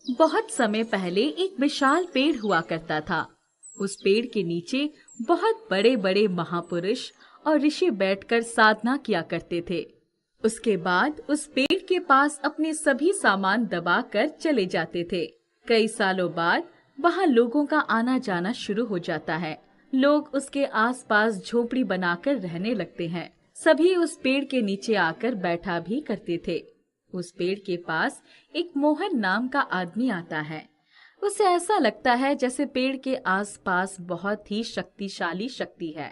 बहुत समय पहले एक विशाल पेड़ हुआ करता था। उस पेड़ के नीचे बहुत बड़े बड़े महापुरुष और ऋषि बैठकर साधना किया करते थे। उसके बाद उस पेड़ के पास अपने सभी सामान दबाकर चले जाते थे। कई सालों बाद वहाँ लोगों का आना जाना शुरू हो जाता है। लोग उसके आसपास झोपड़ी बनाकर रहने लगते हैं। सभी उस पेड़ के नीचे आकर बैठा भी करते थे। उस पेड़ के पास एक मोहन नाम का आदमी आता है। उसे ऐसा लगता है जैसे पेड़ के आसपास बहुत ही शक्तिशाली शक्ति है।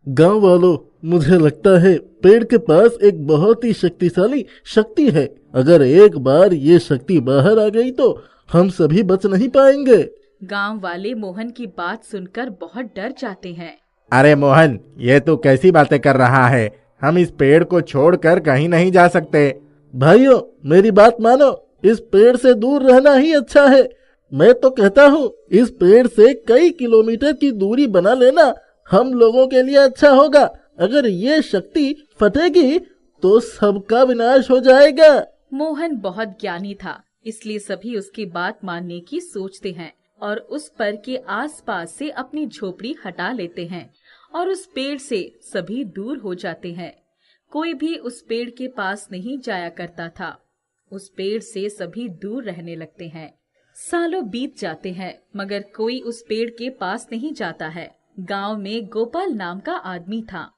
गांव वालों, मुझे लगता है पेड़ के पास एक बहुत ही शक्तिशाली शक्ति है। अगर एक बार ये शक्ति बाहर आ गई तो हम सभी बच नहीं पाएंगे। गांव वाले मोहन की बात सुनकर बहुत डर जाते हैं। अरे मोहन, ये तू कैसी बातें कर रहा है? हम इस पेड़ को छोड़कर कहीं नहीं जा सकते। भाइयों, मेरी बात मानो, इस पेड़ से दूर रहना ही अच्छा है। मैं तो कहता हूँ इस पेड़ से कई किलोमीटर की दूरी बना लेना हम लोगों के लिए अच्छा होगा। अगर ये शक्ति फटेगी तो सबका विनाश हो जाएगा। मोहन बहुत ज्ञानी था, इसलिए सभी उसकी बात मानने की सोचते हैं और उस पर के आसपास से अपनी झोपड़ी हटा लेते हैं और उस पेड़ से सभी दूर हो जाते हैं। कोई भी उस पेड़ के पास नहीं जाया करता था। उस पेड़ से सभी दूर रहने लगते हैं। सालों बीत जाते हैं मगर कोई उस पेड़ के पास नहीं जाता है। गांव में गोपाल नाम का आदमी था।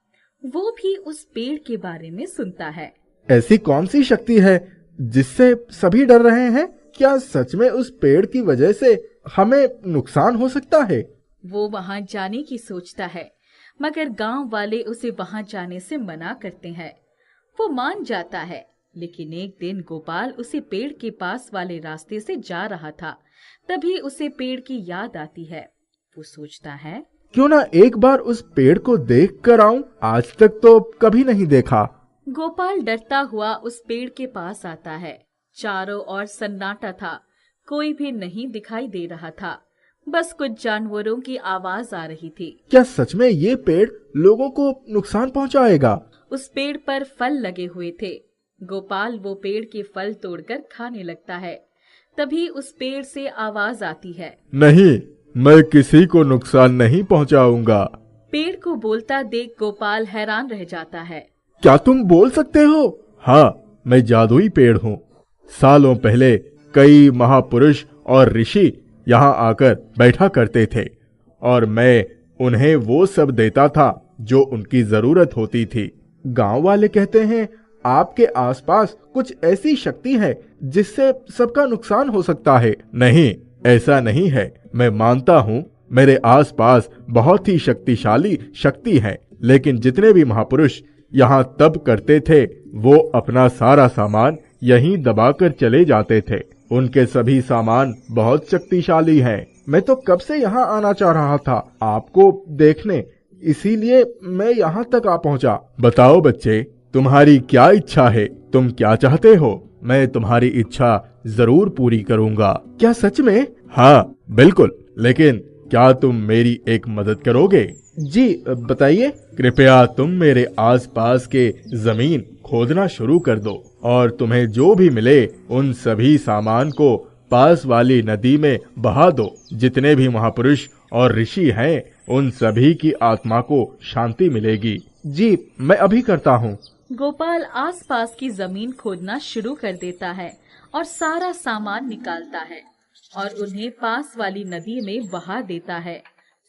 वो भी उस पेड़ के बारे में सुनता है। ऐसी कौन सी शक्ति है जिससे सभी डर रहे हैं? क्या सच में उस पेड़ की वजह से हमें नुकसान हो सकता है? वो वहां जाने की सोचता है मगर गांव वाले उसे वहां जाने से मना करते हैं। वो मान जाता है, लेकिन एक दिन गोपाल उसे पेड़ के पास वाले रास्ते से जा रहा था। तभी उसे पेड़ की याद आती है। वो सोचता है, क्यों ना एक बार उस पेड़ को देख कर आऊं? आज तक तो कभी नहीं देखा। गोपाल डरता हुआ उस पेड़ के पास आता है। चारों ओर सन्नाटा था, कोई भी नहीं दिखाई दे रहा था। बस कुछ जानवरों की आवाज आ रही थी। क्या सच में ये पेड़ लोगों को नुकसान पहुंचाएगा? उस पेड़ पर फल लगे हुए थे। गोपाल वो पेड़ के फल तोड़कर खाने लगता है। तभी उस पेड़ से आवाज आती है, नहीं, मैं किसी को नुकसान नहीं पहुंचाऊंगा। पेड़ को बोलता देख गोपाल हैरान रह जाता है। क्या तुम बोल सकते हो? हाँ, मैं जादुई पेड़ हूँ। सालों पहले कई महापुरुष और ऋषि यहाँ आकर बैठा करते थे और मैं उन्हें वो सब देता था जो उनकी जरूरत होती थी। गांव वाले कहते हैं आपके आसपास कुछ ऐसी शक्ति है जिससे सबका नुकसान हो सकता है। नहीं, ऐसा नहीं है। मैं मानता हूँ मेरे आसपास बहुत ही शक्तिशाली शक्ति है, लेकिन जितने भी महापुरुष यहाँ तप करते थे वो अपना सारा सामान यहीं दबाकर चले जाते थे। उनके सभी सामान बहुत शक्तिशाली हैं। मैं तो कब से यहाँ आना चाह रहा था आपको देखने, इसीलिए मैं यहाँ तक आ पहुँचा। बताओ बच्चे, तुम्हारी क्या इच्छा है? तुम क्या चाहते हो? मैं तुम्हारी इच्छा जरूर पूरी करूँगा। क्या सच में? हाँ बिल्कुल, लेकिन क्या तुम मेरी एक मदद करोगे? जी बताइए। कृपया तुम मेरे आसपास के जमीन खोदना शुरू कर दो और तुम्हें जो भी मिले उन सभी सामान को पास वाली नदी में बहा दो। जितने भी महापुरुष और ऋषि हैं उन सभी की आत्मा को शांति मिलेगी। जी मैं अभी करता हूँ। गोपाल आसपास की जमीन खोदना शुरू कर देता है और सारा सामान निकालता है और उन्हें पास वाली नदी में बहा देता है।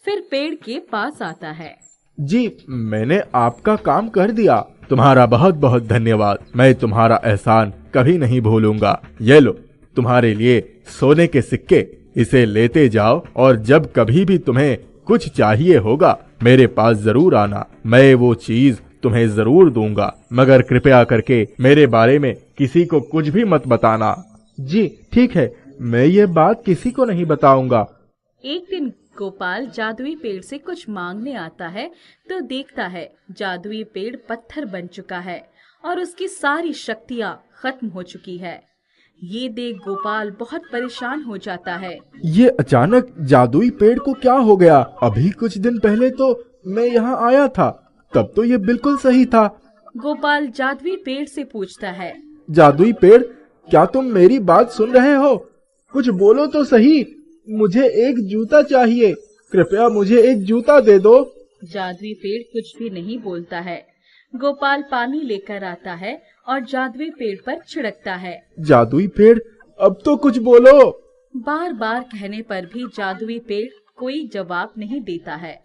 फिर पेड़ के पास आता है। जी, मैंने आपका काम कर दिया। तुम्हारा बहुत बहुत धन्यवाद। मैं तुम्हारा एहसान कभी नहीं भूलूंगा। ये लो तुम्हारे लिए सोने के सिक्के, इसे लेते जाओ और जब कभी भी तुम्हें कुछ चाहिए होगा मेरे पास जरूर आना। मैं वो चीज तुम्हें जरूर दूंगा, मगर कृपया करके मेरे बारे में किसी को कुछ भी मत बताना। जी ठीक है, मैं ये बात किसी को नहीं बताऊंगा। एक दिन गोपाल जादुई पेड़ से कुछ मांगने आता है तो देखता है जादुई पेड़ पत्थर बन चुका है और उसकी सारी शक्तियाँ खत्म हो चुकी है। ये देख गोपाल बहुत परेशान हो जाता है। ये अचानक जादुई पेड़ को क्या हो गया? अभी कुछ दिन पहले तो मैं यहाँ आया था, तब तो ये बिल्कुल सही था। गोपाल जादुई पेड़ से पूछता है, जादुई पेड़, क्या तुम मेरी बात सुन रहे हो? कुछ बोलो तो सही। मुझे एक जूता चाहिए, कृपया मुझे एक जूता दे दो। जादुई पेड़ कुछ भी नहीं बोलता है। गोपाल पानी लेकर आता है और जादुई पेड़ पर छिड़कता है। जादुई पेड़, अब तो कुछ बोलो। बार बार कहने पर भी जादुई पेड़ कोई जवाब नहीं देता है।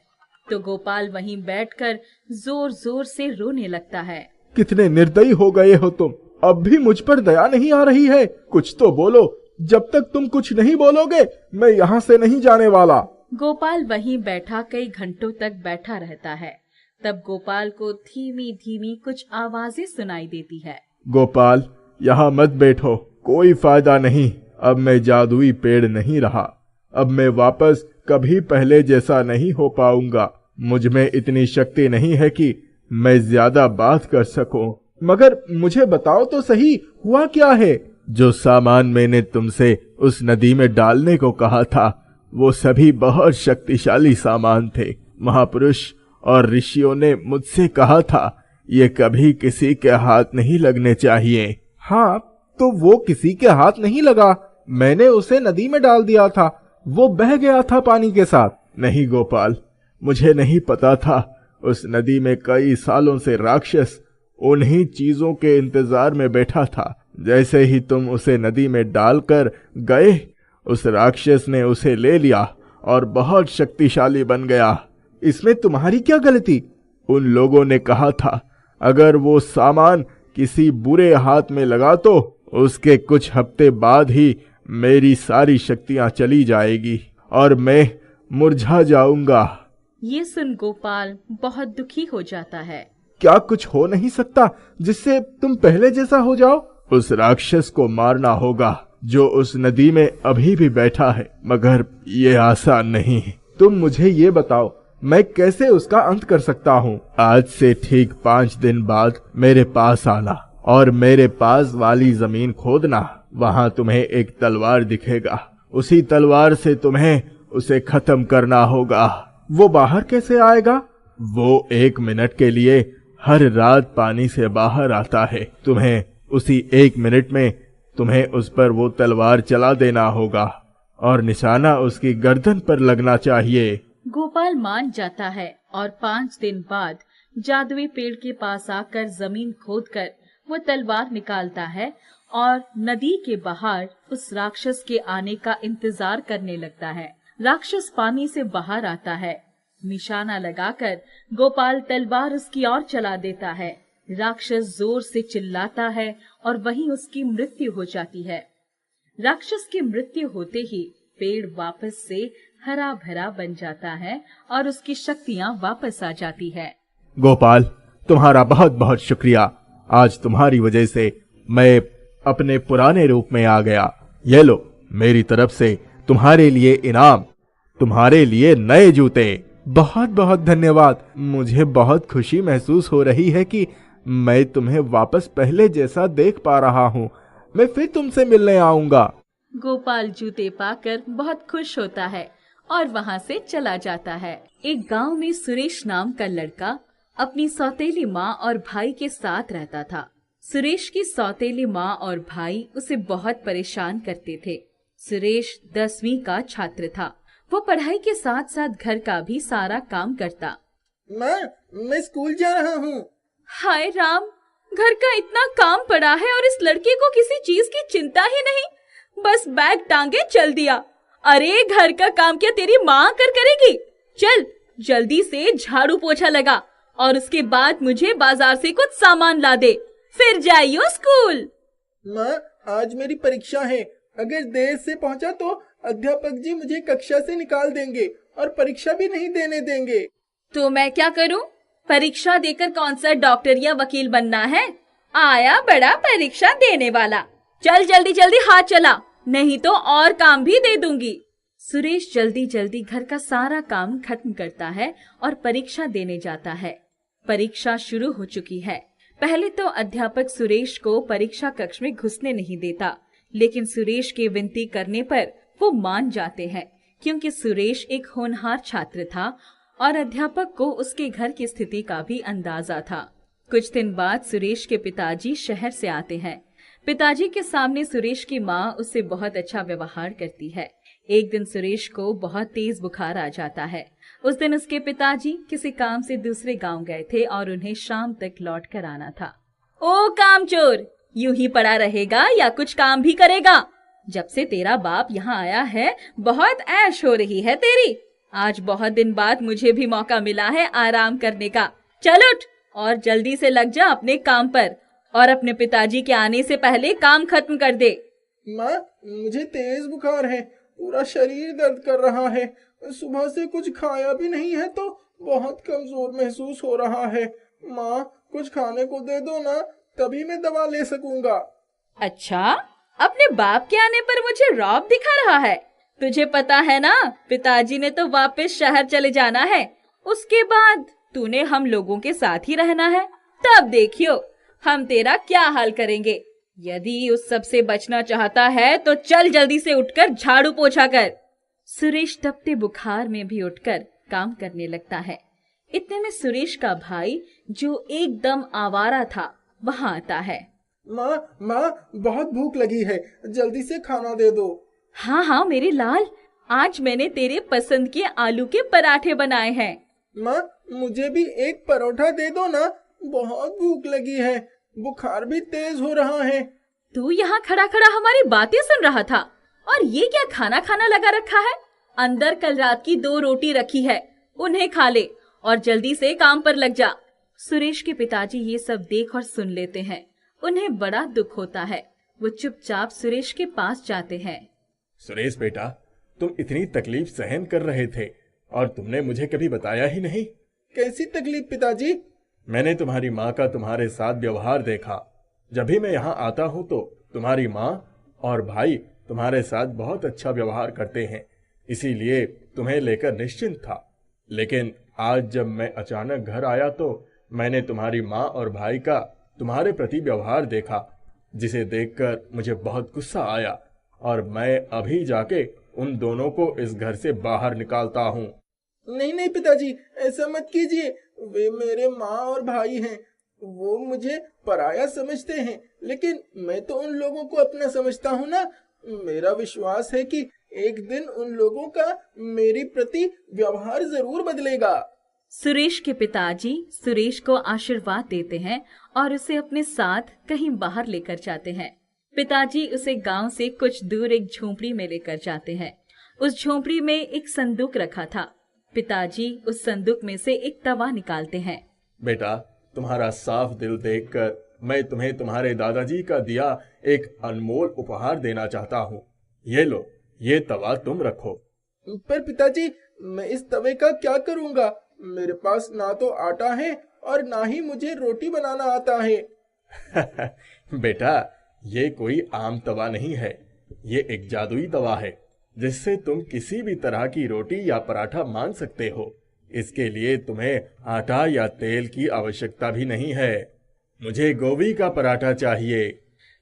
तो गोपाल वहीं बैठकर जोर जोर से रोने लगता है। कितने निर्दयी हो गए हो तुम, अब भी मुझ पर दया नहीं आ रही है। कुछ तो बोलो, जब तक तुम कुछ नहीं बोलोगे मैं यहाँ से नहीं जाने वाला। गोपाल वहीं बैठा कई घंटों तक बैठा रहता है। तब गोपाल को धीमी धीमी कुछ आवाजें सुनाई देती है। गोपाल, यहाँ मत बैठो, कोई फायदा नहीं। अब मैं जादुई पेड़ नहीं रहा। अब मैं वापस कभी पहले जैसा नहीं हो पाऊंगा। मुझ में इतनी शक्ति नहीं है कि मैं ज्यादा बात कर सकूं। मगर मुझे बताओ तो सही, हुआ क्या है? जो सामान मैंने तुमसे उस नदी में डालने को कहा था, वो सभी बहुत शक्तिशाली सामान थे। महापुरुष और ऋषियों ने मुझसे कहा था ये कभी किसी के हाथ नहीं लगने चाहिए। हाँ, तो वो किसी के हाथ नहीं लगा। मैंने उसे नदी में डाल दिया था, वो बह गया था पानी के साथ। नहीं गोपाल, मुझे नहीं पता था। उस नदी में कई सालों से राक्षस उन्हीं चीजों के इंतजार में बैठा था। जैसे ही तुम उसे नदी में डालकर गए, उस राक्षस ने उसे ले लिया और बहुत शक्तिशाली बन गया। इसमें तुम्हारी क्या गलती? उन लोगों ने कहा था अगर वो सामान किसी बुरे हाथ में लगा तो उसके कुछ हफ्ते बाद ही मेरी सारी शक्तियां चली जाएगी और मैं मुरझा जाऊंगा। ये सुन गोपाल बहुत दुखी हो जाता है। क्या कुछ हो नहीं सकता जिससे तुम पहले जैसा हो जाओ? उस राक्षस को मारना होगा जो उस नदी में अभी भी बैठा है, मगर ये आसान नहीं। तुम मुझे ये बताओ, मैं कैसे उसका अंत कर सकता हूँ? आज से ठीक 5 दिन बाद मेरे पास आना और मेरे पास वाली जमीन खोदना। वहाँ तुम्हें एक तलवार दिखेगा। उसी तलवार से तुम्हें उसे खत्म करना होगा। वो बाहर कैसे आएगा? वो 1 मिनट के लिए हर रात पानी से बाहर आता है। तुम्हें उसी 1 मिनट में तुम्हें उस पर वो तलवार चला देना होगा और निशाना उसकी गर्दन पर लगना चाहिए। गोपाल मान जाता है और 5 दिन बाद जादुई पेड़ के पास आकर जमीन खोदकर वो तलवार निकालता है और नदी के बाहर उस राक्षस के आने का इंतजार करने लगता है। राक्षस पानी से बाहर आता है। निशाना लगाकर गोपाल तलवार उसकी ओर चला देता है। राक्षस जोर से चिल्लाता है और वहीं उसकी मृत्यु हो जाती है। राक्षस की मृत्यु होते ही पेड़ वापस से हरा भरा बन जाता है और उसकी शक्तियाँ वापस आ जाती है। गोपाल, तुम्हारा बहुत बहुत शुक्रिया। आज तुम्हारी वजह से मैं अपने पुराने रूप में आ गया। ये लो, मेरी तरफ से तुम्हारे लिए इनाम, तुम्हारे लिए नए जूते। बहुत बहुत धन्यवाद। मुझे बहुत खुशी महसूस हो रही है कि मैं तुम्हें वापस पहले जैसा देख पा रहा हूँ। मैं फिर तुमसे मिलने आऊंगा। गोपाल जूते पाकर बहुत खुश होता है और वहाँ से चला जाता है। एक गांव में सुरेश नाम का लड़का अपनी सौतेली माँ और भाई के साथ रहता था। सुरेश की सौतेली माँ और भाई उसे बहुत परेशान करते थे। सुरेश 10वीं का छात्र था। वो पढ़ाई के साथ साथ घर का भी सारा काम करता। माँ, मैं स्कूल जा रहा हूँ। हाय राम, घर का इतना काम पड़ा है और इस लड़के को किसी चीज की चिंता ही नहीं। बस बैग टांगे चल दिया। अरे घर का काम क्या तेरी माँ करेगी? चल जल्दी से झाड़ू पोछा लगा और उसके बाद मुझे बाजार से कुछ सामान ला दे, फिर जाइयो स्कूल। माँ, आज मेरी परीक्षा है। अगर देर से पहुँचा तो अध्यापक जी मुझे कक्षा से निकाल देंगे और परीक्षा भी नहीं देने देंगे। तो मैं क्या करूं? परीक्षा देकर कौन सा डॉक्टर या वकील बनना है? आया बड़ा परीक्षा देने वाला। चल जल्दी जल्दी हाथ चला, नहीं तो और काम भी दे दूंगी। सुरेश जल्दी जल्दी घर का सारा काम खत्म करता है और परीक्षा देने जाता है। परीक्षा शुरू हो चुकी है। पहले तो अध्यापक सुरेश को परीक्षा कक्ष में घुसने नहीं देता, लेकिन सुरेश के विनती करने पर वो मान जाते हैं, क्योंकि सुरेश एक होनहार छात्र था और अध्यापक को उसके घर की स्थिति का भी अंदाजा था। कुछ दिन बाद सुरेश के पिताजी शहर से आते हैं। पिताजी के सामने सुरेश की माँ उससे बहुत अच्छा व्यवहार करती है। एक दिन सुरेश को बहुत तेज बुखार आ जाता है। उस दिन उसके पिताजी किसी काम से दूसरे गांव गए थे और उन्हें शाम तक लौट कर आना था। ओ कामचोर, यूं ही पड़ा रहेगा या कुछ काम भी करेगा? जब से तेरा बाप यहाँ आया है बहुत ऐश हो रही है तेरी। आज बहुत दिन बाद मुझे भी मौका मिला है आराम करने का। चल उठ और जल्दी से लग जा अपने काम पर और अपने पिताजी के आने से पहले काम खत्म कर दे। माँ, मुझे तेज बुखार है, पूरा शरीर दर्द कर रहा है, सुबह से कुछ खाया भी नहीं है तो बहुत कमजोर महसूस हो रहा है। माँ, कुछ खाने को दे दो ना, तभी मैं दवा ले सकूंगा। अच्छा, अपने बाप के आने पर मुझे रौब दिखा रहा है? तुझे पता है ना, पिताजी ने तो वापस शहर चले जाना है। उसके बाद तूने हम लोगों के साथ ही रहना है। तब देखियो हम तेरा क्या हाल करेंगे। यदि उस सब से बचना चाहता है तो चल जल्दी से उठकर झाड़ू पोछा कर। सुरेश तपते बुखार में भी उठकर काम करने लगता है। इतने में सुरेश का भाई, जो एकदम आवारा था, वहां आता है। माँ, बहुत भूख लगी है, जल्दी से खाना दे दो। हाँ हाँ मेरे लाल, आज मैंने तेरे पसंद के आलू के पराठे बनाए हैं। माँ, मुझे भी एक परोठा दे दो ना, बहुत भूख लगी है, बुखार भी तेज हो रहा है। तू यहाँ खड़ा खड़ा हमारी बातें सुन रहा था और ये क्या खाना खाना लगा रखा है? अंदर कल रात की 2 रोटी रखी है, उन्हें खा ले और जल्दी से काम पर लग जा। सुरेश के पिताजी ये सब देख और सुन लेते हैं। उन्हें बड़ा दुख होता है। वो चुपचाप सुरेश के पास जाते हैं। सुरेश बेटा, तुम इतनी तकलीफ सहन कर रहे थे और तुमने मुझे कभी बताया ही नहीं। कैसी तकलीफ पिताजी? मैंने तुम्हारी माँ का तुम्हारे साथ व्यवहार देखा। जब भी मैं यहाँ आता हूँ तो तुम्हारी माँ और भाई तुम्हारे साथ बहुत अच्छा व्यवहार करते हैं, इसीलिए तुम्हें लेकर निश्चिंत था। लेकिन आज जब मैं अचानक घर आया तो मैंने तुम्हारी माँ और भाई का तुम्हारे प्रति व्यवहार देखा, जिसे देखकर मुझे बहुत गुस्सा आया और मैं अभी जाके उन दोनों को इस घर से बाहर निकालता हूँ। नहीं पिताजी, ऐसा मत कीजिए। वे मेरे माँ और भाई हैं, वो मुझे पराया समझते हैं, लेकिन मैं तो उन लोगों को अपना समझता हूँ ना। मेरा विश्वास है कि एक दिन उन लोगों का मेरी प्रति व्यवहार जरूर बदलेगा। सुरेश के पिताजी सुरेश को आशीर्वाद देते हैं और उसे अपने साथ कहीं बाहर लेकर जाते हैं। पिताजी उसे गांव से कुछ दूर एक झोपड़ी में लेकर जाते हैं। उस झोपड़ी में एक संदूक रखा था। पिताजी उस संदूक में से एक तवा निकालते हैं। बेटा, तुम्हारा साफ दिल देखकर मैं तुम्हें तुम्हारे दादाजी का दिया एक अनमोल उपहार देना चाहता हूँ। ये लो, ये तवा तुम रखो। पर पिताजी, मैं इस तवे का क्या करूँगा? मेरे पास ना तो आटा है और ना ही मुझे रोटी बनाना आता है। बेटा, ये कोई आम तवा नहीं है, ये एक जादुई तवा है जिससे तुम किसी भी तरह की रोटी या पराठा मान सकते हो। इसके लिए तुम्हें आटा या तेल की आवश्यकता भी नहीं है। मुझे गोभी का पराठा चाहिए।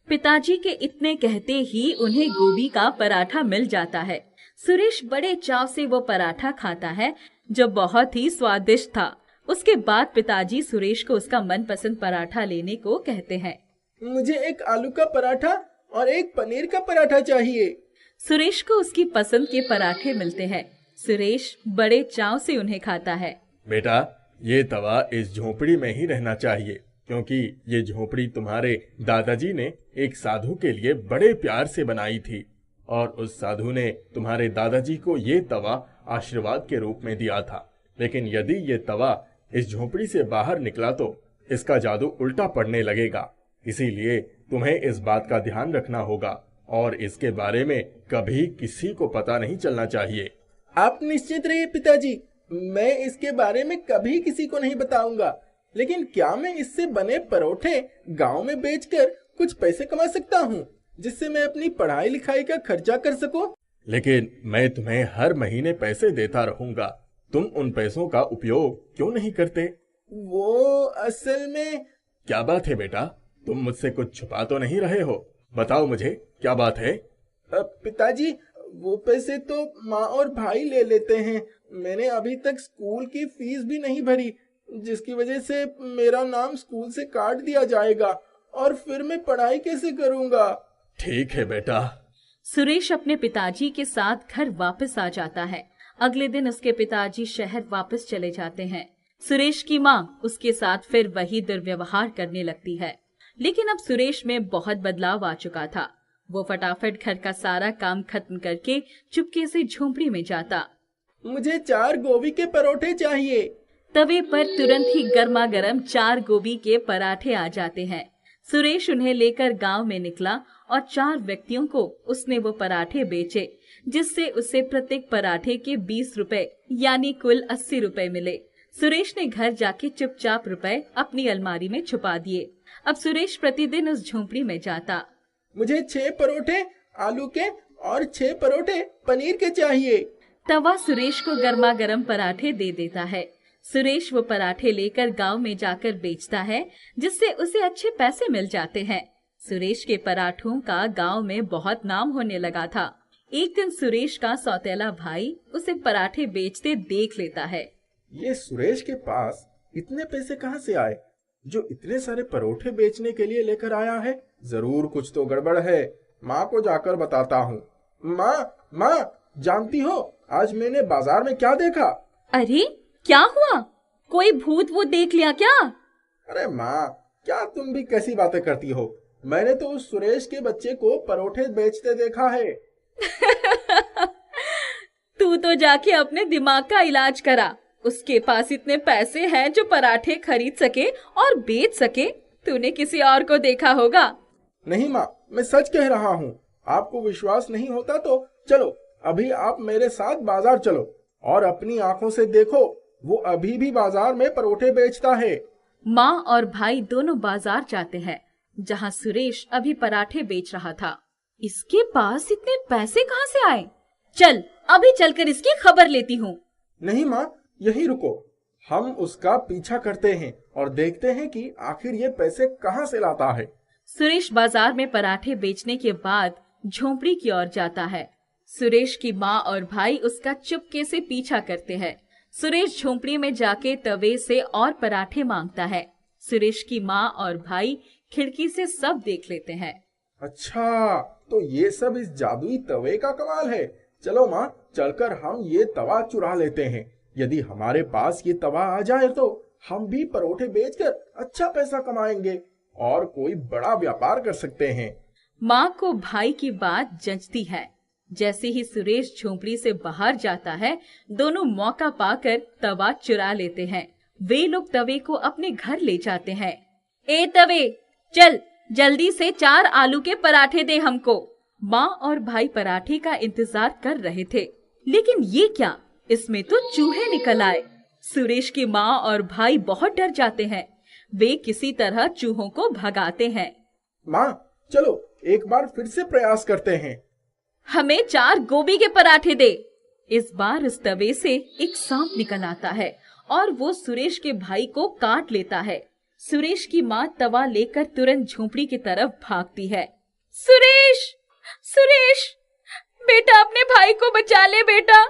पिताजी के इतने कहते ही उन्हें गोभी का पराठा मिल जाता है। सुरेश बड़े चाव से वो पराठा खाता है, जो बहुत ही स्वादिष्ट था। उसके बाद पिताजी सुरेश को उसका मनपसंद पराठा लेने को कहते हैं। मुझे एक आलू का पराठा और एक पनीर का पराठा चाहिए। सुरेश को उसकी पसंद के पराठे मिलते हैं। सुरेश बड़े चाव से उन्हें खाता है। बेटा, ये तवा इस झोपड़ी में ही रहना चाहिए, क्योंकि ये झोपड़ी तुम्हारे दादाजी ने एक साधु के लिए बड़े प्यार से बनाई थी और उस साधु ने तुम्हारे दादाजी को ये तवा आशीर्वाद के रूप में दिया था। लेकिन यदि ये तवा इस झोपड़ी से बाहर निकला तो इसका जादू उल्टा पड़ने लगेगा। इसीलिए तुम्हें इस बात का ध्यान रखना होगा और इसके बारे में कभी किसी को पता नहीं चलना चाहिए। आप निश्चित रहिए पिताजी, मैं इसके बारे में कभी किसी को नहीं बताऊंगा। लेकिन क्या मैं इससे बने परोठे गांव में बेचकर कुछ पैसे कमा सकता हूँ, जिससे मैं अपनी पढ़ाई लिखाई का खर्चा कर सकूं? लेकिन मैं तुम्हें हर महीने पैसे देता रहूंगा। तुम उन पैसों का उपयोग क्यों नहीं करते? वो असल में... क्या बात है बेटा? तुम मुझसे कुछ छुपा तो नहीं रहे हो? बताओ मुझे, क्या बात है? पिताजी, वो पैसे तो माँ और भाई ले लेते हैं। मैंने अभी तक स्कूल की फीस भी नहीं भरी, जिसकी वजह से मेरा नाम स्कूल से काट दिया जाएगा और फिर मैं पढ़ाई कैसे करूंगा? ठीक है बेटा। सुरेश अपने पिताजी के साथ घर वापस आ जाता है। अगले दिन उसके पिताजी शहर वापस चले जाते हैं। सुरेश की माँ उसके साथ फिर वही दुर्व्यवहार करने लगती है। लेकिन अब सुरेश में बहुत बदलाव आ चुका था। वो फटाफट घर का सारा काम खत्म करके चुपके से झोंपड़ी में जाता। मुझे 4 गोभी के परोठे चाहिए। तवे पर तुरंत ही गर्मा गर्म 4 गोभी के पराठे आ जाते हैं। सुरेश उन्हें लेकर गांव में निकला और 4 व्यक्तियों को उसने वो पराठे बेचे, जिससे उसे प्रत्येक पराठे के 20 रुपए यानी कुल 80 रुपए मिले। सुरेश ने घर जाके चुपचाप रुपए अपनी अलमारी में छुपा दिए। अब सुरेश प्रतिदिन उस झोंपड़ी में जाता। मुझे 6 परोठे आलू के और 6 परोठे पनीर के चाहिए। तवा सुरेश को गर्मा गर्म पराठे दे देता है। सुरेश वो पराठे लेकर गांव में जाकर बेचता है, जिससे उसे अच्छे पैसे मिल जाते हैं। सुरेश के पराठों का गांव में बहुत नाम होने लगा था। एक दिन सुरेश का सौतेला भाई उसे पराठे बेचते देख लेता है। ये सुरेश के पास इतने पैसे कहाँ से आए जो इतने सारे परोठे बेचने के लिए लेकर आया है? जरूर कुछ तो गड़बड़ है। माँ को जाकर बताता हूँ। माँ, जानती हो आज मैंने बाजार में क्या देखा? अरे क्या हुआ? कोई भूत वो देख लिया क्या? अरे माँ, क्या तुम भी कैसी बातें करती हो? मैंने तो उस सुरेश के बच्चे को परोठे बेचते देखा है। तू तो जाके अपने दिमाग का इलाज करा। उसके पास इतने पैसे हैं जो पराठे खरीद सके और बेच सके। तूने किसी और को देखा होगा। नहीं माँ, मैं सच कह रहा हूँ। आपको विश्वास नहीं होता तो चलो अभी आप मेरे साथ बाजार चलो और अपनी आंखों से देखो, वो अभी भी बाजार में परोठे बेचता है। माँ और भाई दोनों बाजार जाते हैं, जहाँ सुरेश अभी पराठे बेच रहा था। इसके पास इतने पैसे कहाँ से आए? चल अभी चलकर इसकी खबर लेती हूँ। नहीं माँ, यही रुको। हम उसका पीछा करते हैं और देखते हैं कि आखिर ये पैसे कहाँ से लाता है। सुरेश बाजार में पराठे बेचने के बाद झोंपड़ी की ओर जाता है। सुरेश की माँ और भाई उसका चुपके से पीछा करते हैं। सुरेश झोंपड़ी में जाके तवे से और पराठे मांगता है। सुरेश की माँ और भाई खिड़की से सब देख लेते हैं। अच्छा, तो ये सब इस जादुई तवे का कमाल है। चलो माँ, चलकर हम ये तवा चुरा लेते हैं। यदि हमारे पास ये तवा आ जाए तो हम भी परोठे बेचकर अच्छा पैसा कमाएंगे और कोई बड़ा व्यापार कर सकते हैं। माँ को भाई की बात जचती है। जैसे ही सुरेश झोंपड़ी से बाहर जाता है, दोनों मौका पाकर तवा चुरा लेते हैं। वे लोग तवे को अपने घर ले जाते हैं। ए तवे, चल जल्दी से 4 आलू के पराठे दे हमको। माँ और भाई पराठे का इंतजार कर रहे थे, लेकिन ये क्या, इसमें तो चूहे निकल आए। सुरेश की माँ और भाई बहुत डर जाते हैं। वे किसी तरह चूहों को भगाते हैं। माँ, चलो एक बार फिर से प्रयास करते हैं। हमें 4 गोभी के पराठे दे। इस बार उस तवे से एक सांप निकल आता है और वो सुरेश के भाई को काट लेता है। सुरेश की माँ तवा लेकर तुरंत झोंपड़ी की तरफ भागती है। सुरेश, सुरेश, बेटा अपने भाई को बचा ले बेटा।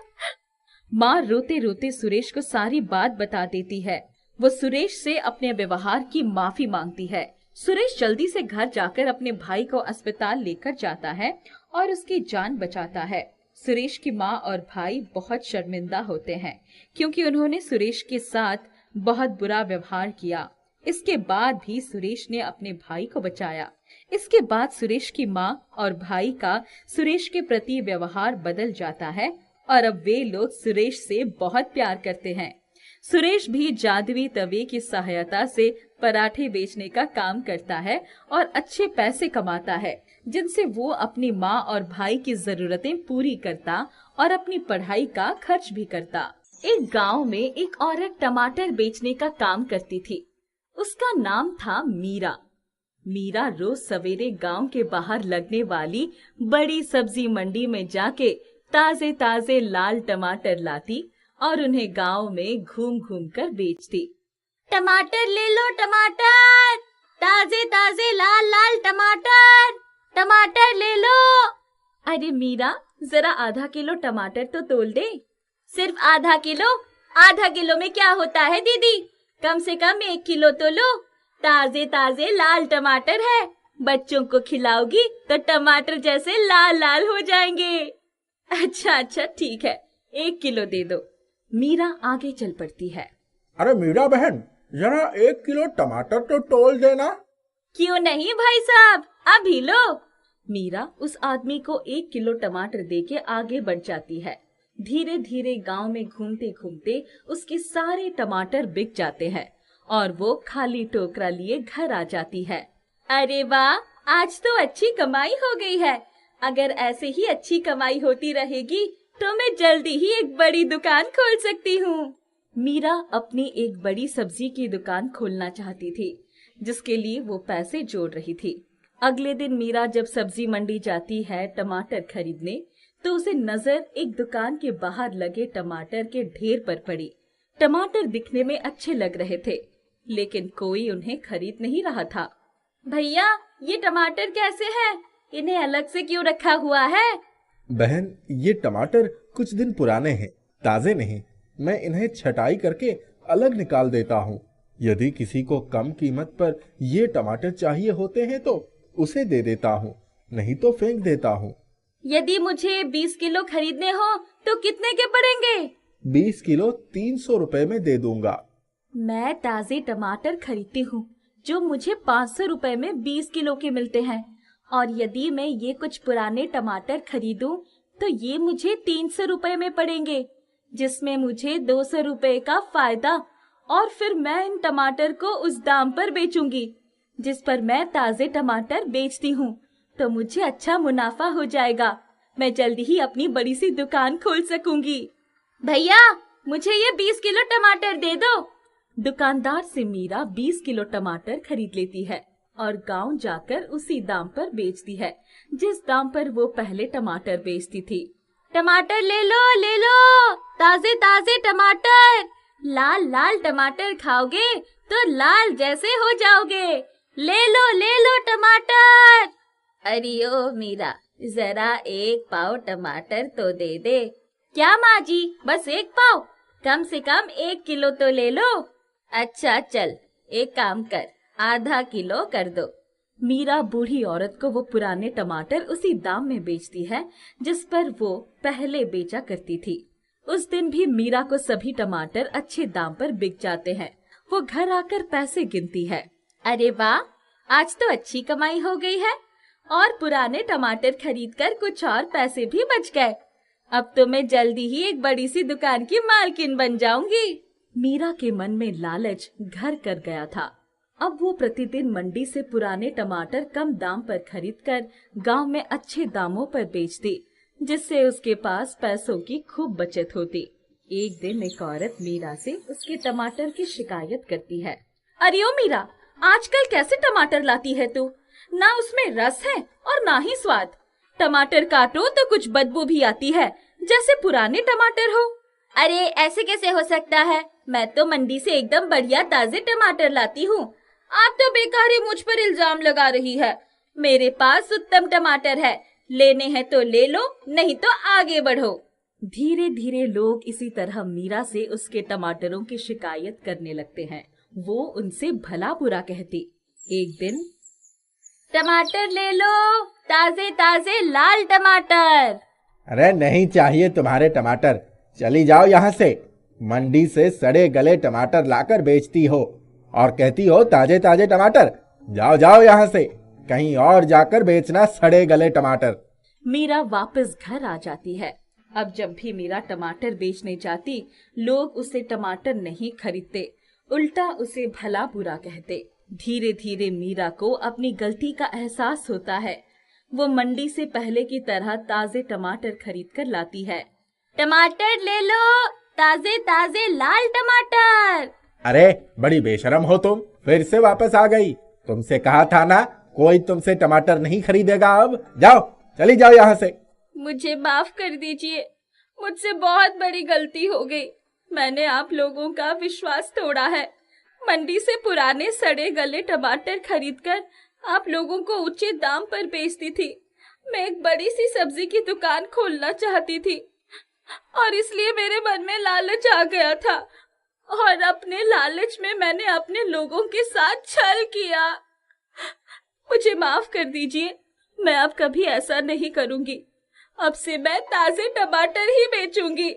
माँ रोते रोते सुरेश को सारी बात बता देती है। वो सुरेश से अपने व्यवहार की माफी मांगती है। सुरेश जल्दी से घर जाकर अपने भाई को अस्पताल लेकर जाता है और उसकी जान बचाता है। सुरेश की माँ और भाई बहुत शर्मिंदा होते हैं, क्योंकि उन्होंने सुरेश के साथ बहुत बुरा व्यवहार किया। इसके बाद भी सुरेश ने अपने भाई को बचाया। इसके बाद सुरेश की माँ और भाई का सुरेश के प्रति व्यवहार बदल जाता है और अब वे लोग सुरेश से बहुत प्यार करते हैं। सुरेश भी जादुई तवे की सहायता से पराठे बेचने का काम करता है और अच्छे पैसे कमाता है, जिनसे वो अपनी माँ और भाई की जरूरतें पूरी करता और अपनी पढ़ाई का खर्च भी करता। एक गांव में एक औरत टमाटर बेचने का काम करती थी। उसका नाम था मीरा। मीरा रोज सवेरे गांव के बाहर लगने वाली बड़ी सब्जी मंडी में जाके ताजे ताजे लाल टमाटर लाती और उन्हें गांव में घूम घूम कर बेचती। टमाटर ले लो टमाटर, ताजे ताजे लाल लाल टमाटर, टमाटर ले लो। अरे मीरा, जरा आधा किलो टमाटर तो तोल दे। सिर्फ आधा किलो? आधा किलो में क्या होता है दीदी, कम से कम 1 किलो तो लो। ताजे ताजे लाल टमाटर है, बच्चों को खिलाओगी तो टमाटर जैसे लाल लाल हो जाएंगे। अच्छा ठीक है, 1 किलो दे दो। मीरा आगे चल पड़ती है। अरे मीरा बहन, जरा 1 किलो टमाटर तो तोल देना। क्यों नहीं भाई साहब, अभी लो। मीरा उस आदमी को 1 किलो टमाटर देके आगे बढ़ जाती है। धीरे धीरे गांव में घूमते घूमते उसके सारे टमाटर बिक जाते हैं और वो खाली टोकरा लिए घर आ जाती है। अरे वाह, आज तो अच्छी कमाई हो गई है। अगर ऐसे ही अच्छी कमाई होती रहेगी तो मैं जल्दी ही एक बड़ी दुकान खोल सकती हूँ। मीरा अपनी एक बड़ी सब्जी की दुकान खोलना चाहती थी, जिसके लिए वो पैसे जोड़ रही थी। अगले दिन मीरा जब सब्जी मंडी जाती है टमाटर खरीदने, तो उसे नजर एक दुकान के बाहर लगे टमाटर के ढेर पर पड़ी। टमाटर दिखने में अच्छे लग रहे थे, लेकिन कोई उन्हें खरीद नहीं रहा था। भैया, ये टमाटर कैसे हैं? इन्हें अलग से क्यों रखा हुआ है? बहन, ये टमाटर कुछ दिन पुराने हैं, ताजे नहीं। मैं इन्हें छटाई करके अलग निकाल देता हूँ। यदि किसी को कम कीमत पर ये टमाटर चाहिए होते हैं तो उसे दे देता हूँ, नहीं तो फेंक देता हूँ। यदि मुझे 20 किलो खरीदने हो तो कितने के पड़ेंगे? 20 किलो 300 रुपए में दे दूंगा। मैं ताजे टमाटर खरीदती हूँ जो मुझे 500 रुपए में 20 किलो के मिलते हैं, और यदि मैं ये कुछ पुराने टमाटर खरीदूं तो ये मुझे 300 रुपए में पड़ेंगे, जिसमें मुझे 200 रुपए का फायदा, और फिर मैं इन टमाटर को उस दाम पर बेचूंगी जिस पर मैं ताजे टमाटर बेचती हूँ, तो मुझे अच्छा मुनाफा हो जाएगा। मैं जल्दी ही अपनी बड़ी सी दुकान खोल सकूंगी। भैया, मुझे ये 20 किलो टमाटर दे दो। दुकानदार से मीरा 20 किलो टमाटर खरीद लेती है और गांव जाकर उसी दाम पर बेचती है जिस दाम पर वो पहले टमाटर बेचती थी। टमाटर ले लो, ताजे ताजे टमाटर। लाल लाल टमाटर खाओगे तो लाल जैसे हो जाओगे। ले लो टमाटर। अरे ओ मीरा, जरा 1 पाव टमाटर तो दे दे। क्या माँ जी, बस 1 पाव? कम से कम 1 किलो तो ले लो। अच्छा चल, एक काम कर, आधा किलो कर दो। मीरा बूढ़ी औरत को वो पुराने टमाटर उसी दाम में बेचती है जिस पर वो पहले बेचा करती थी। उस दिन भी मीरा को सभी टमाटर अच्छे दाम पर बिक जाते हैं। वो घर आकर पैसे गिनती है। अरे वाह, आज तो अच्छी कमाई हो गई है और पुराने टमाटर खरीदकर कुछ और पैसे भी बच गए। अब तो मैं जल्दी ही एक बड़ी सी दुकान की मालकिन बन जाऊंगी। मीरा के मन में लालच घर कर गया था। अब वो प्रतिदिन मंडी से पुराने टमाटर कम दाम पर खरीदकर गांव में अच्छे दामों पर बेचती, जिससे उसके पास पैसों की खूब बचत होती। एक दिन एक औरत मीरा से उसके टमाटर की शिकायत करती है। अरे ओ मीरा, आजकल कैसे टमाटर लाती है तू? ना उसमें रस है और ना ही स्वाद। टमाटर काटो तो कुछ बदबू भी आती है, जैसे पुराने टमाटर हो। अरे ऐसे कैसे हो सकता है? मैं तो मंडी से एकदम बढ़िया ताजे टमाटर लाती हूँ। आप तो बेकार ही मुझ पर इल्जाम लगा रही है। मेरे पास उत्तम टमाटर है, लेने हैं तो ले लो, नहीं तो आगे बढ़ो। धीरे धीरे लोग इसी तरह मीरा से उसके टमाटरों की शिकायत करने लगते हैं। वो उनसे भला बुरा कहती। एक दिन, टमाटर ले लो, ताजे ताजे लाल टमाटर। अरे नहीं चाहिए तुम्हारे टमाटर, चली जाओ यहाँ से। मंडी से सड़े गले टमाटर लाकर बेचती हो और कहती हो ताजे ताजे टमाटर। जाओ जाओ यहाँ से, कहीं और जाकर बेचना सड़े गले टमाटर। मीरा वापस घर आ जाती है। अब जब भी मीरा टमाटर बेचने जाती, लोग उसे टमाटर नहीं खरीदते, उल्टा उसे भला बुरा कहते। धीरे धीरे मीरा को अपनी गलती का एहसास होता है। वो मंडी से पहले की तरह ताजे टमाटर खरीद कर लाती है। टमाटर ले लो, ताजे ताजे लाल टमाटर। अरे बड़ी बेशरम हो तुम, फिर से वापस आ गई। तुमसे कहा था ना, कोई तुमसे टमाटर नहीं खरीदेगा। अब जाओ, चली जाओ यहाँ से। मुझे माफ कर दीजिए, मुझसे बहुत बड़ी गलती हो गई। मैंने आप लोगों का विश्वास तोड़ा है। मंडी से पुराने सड़े गले टमाटर खरीदकर आप लोगों को ऊंचे दाम पर बेचती थी। मैं एक बड़ी सी सब्जी की दुकान खोलना चाहती थी और इसलिए मेरे मन में लालच आ गया था और अपने लालच में मैंने अपने लोगों के साथ छल किया। मुझे माफ कर दीजिए, मैं अब कभी ऐसा नहीं करूंगी। अब से मैं ताजे टमाटर ही बेचूंगी।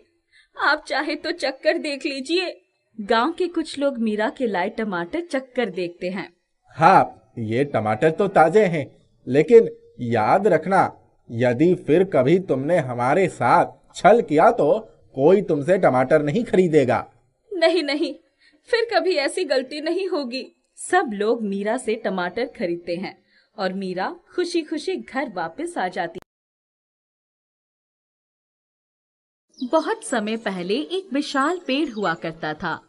आप चाहे तो चक्कर देख लीजिए। गांव के कुछ लोग मीरा के लाए टमाटर चक्कर देखते हैं। हाँ, ये टमाटर तो ताजे हैं, लेकिन याद रखना, यदि फिर कभी तुमने हमारे साथ छल किया तो कोई तुमसे टमाटर नहीं खरीदेगा। नहीं नहीं, फिर कभी ऐसी गलती नहीं होगी। सब लोग मीरा से टमाटर खरीदते हैं और मीरा खुशी खुशी घर वापस आ जाती। बहुत समय पहले एक विशाल पेड़ हुआ करता था।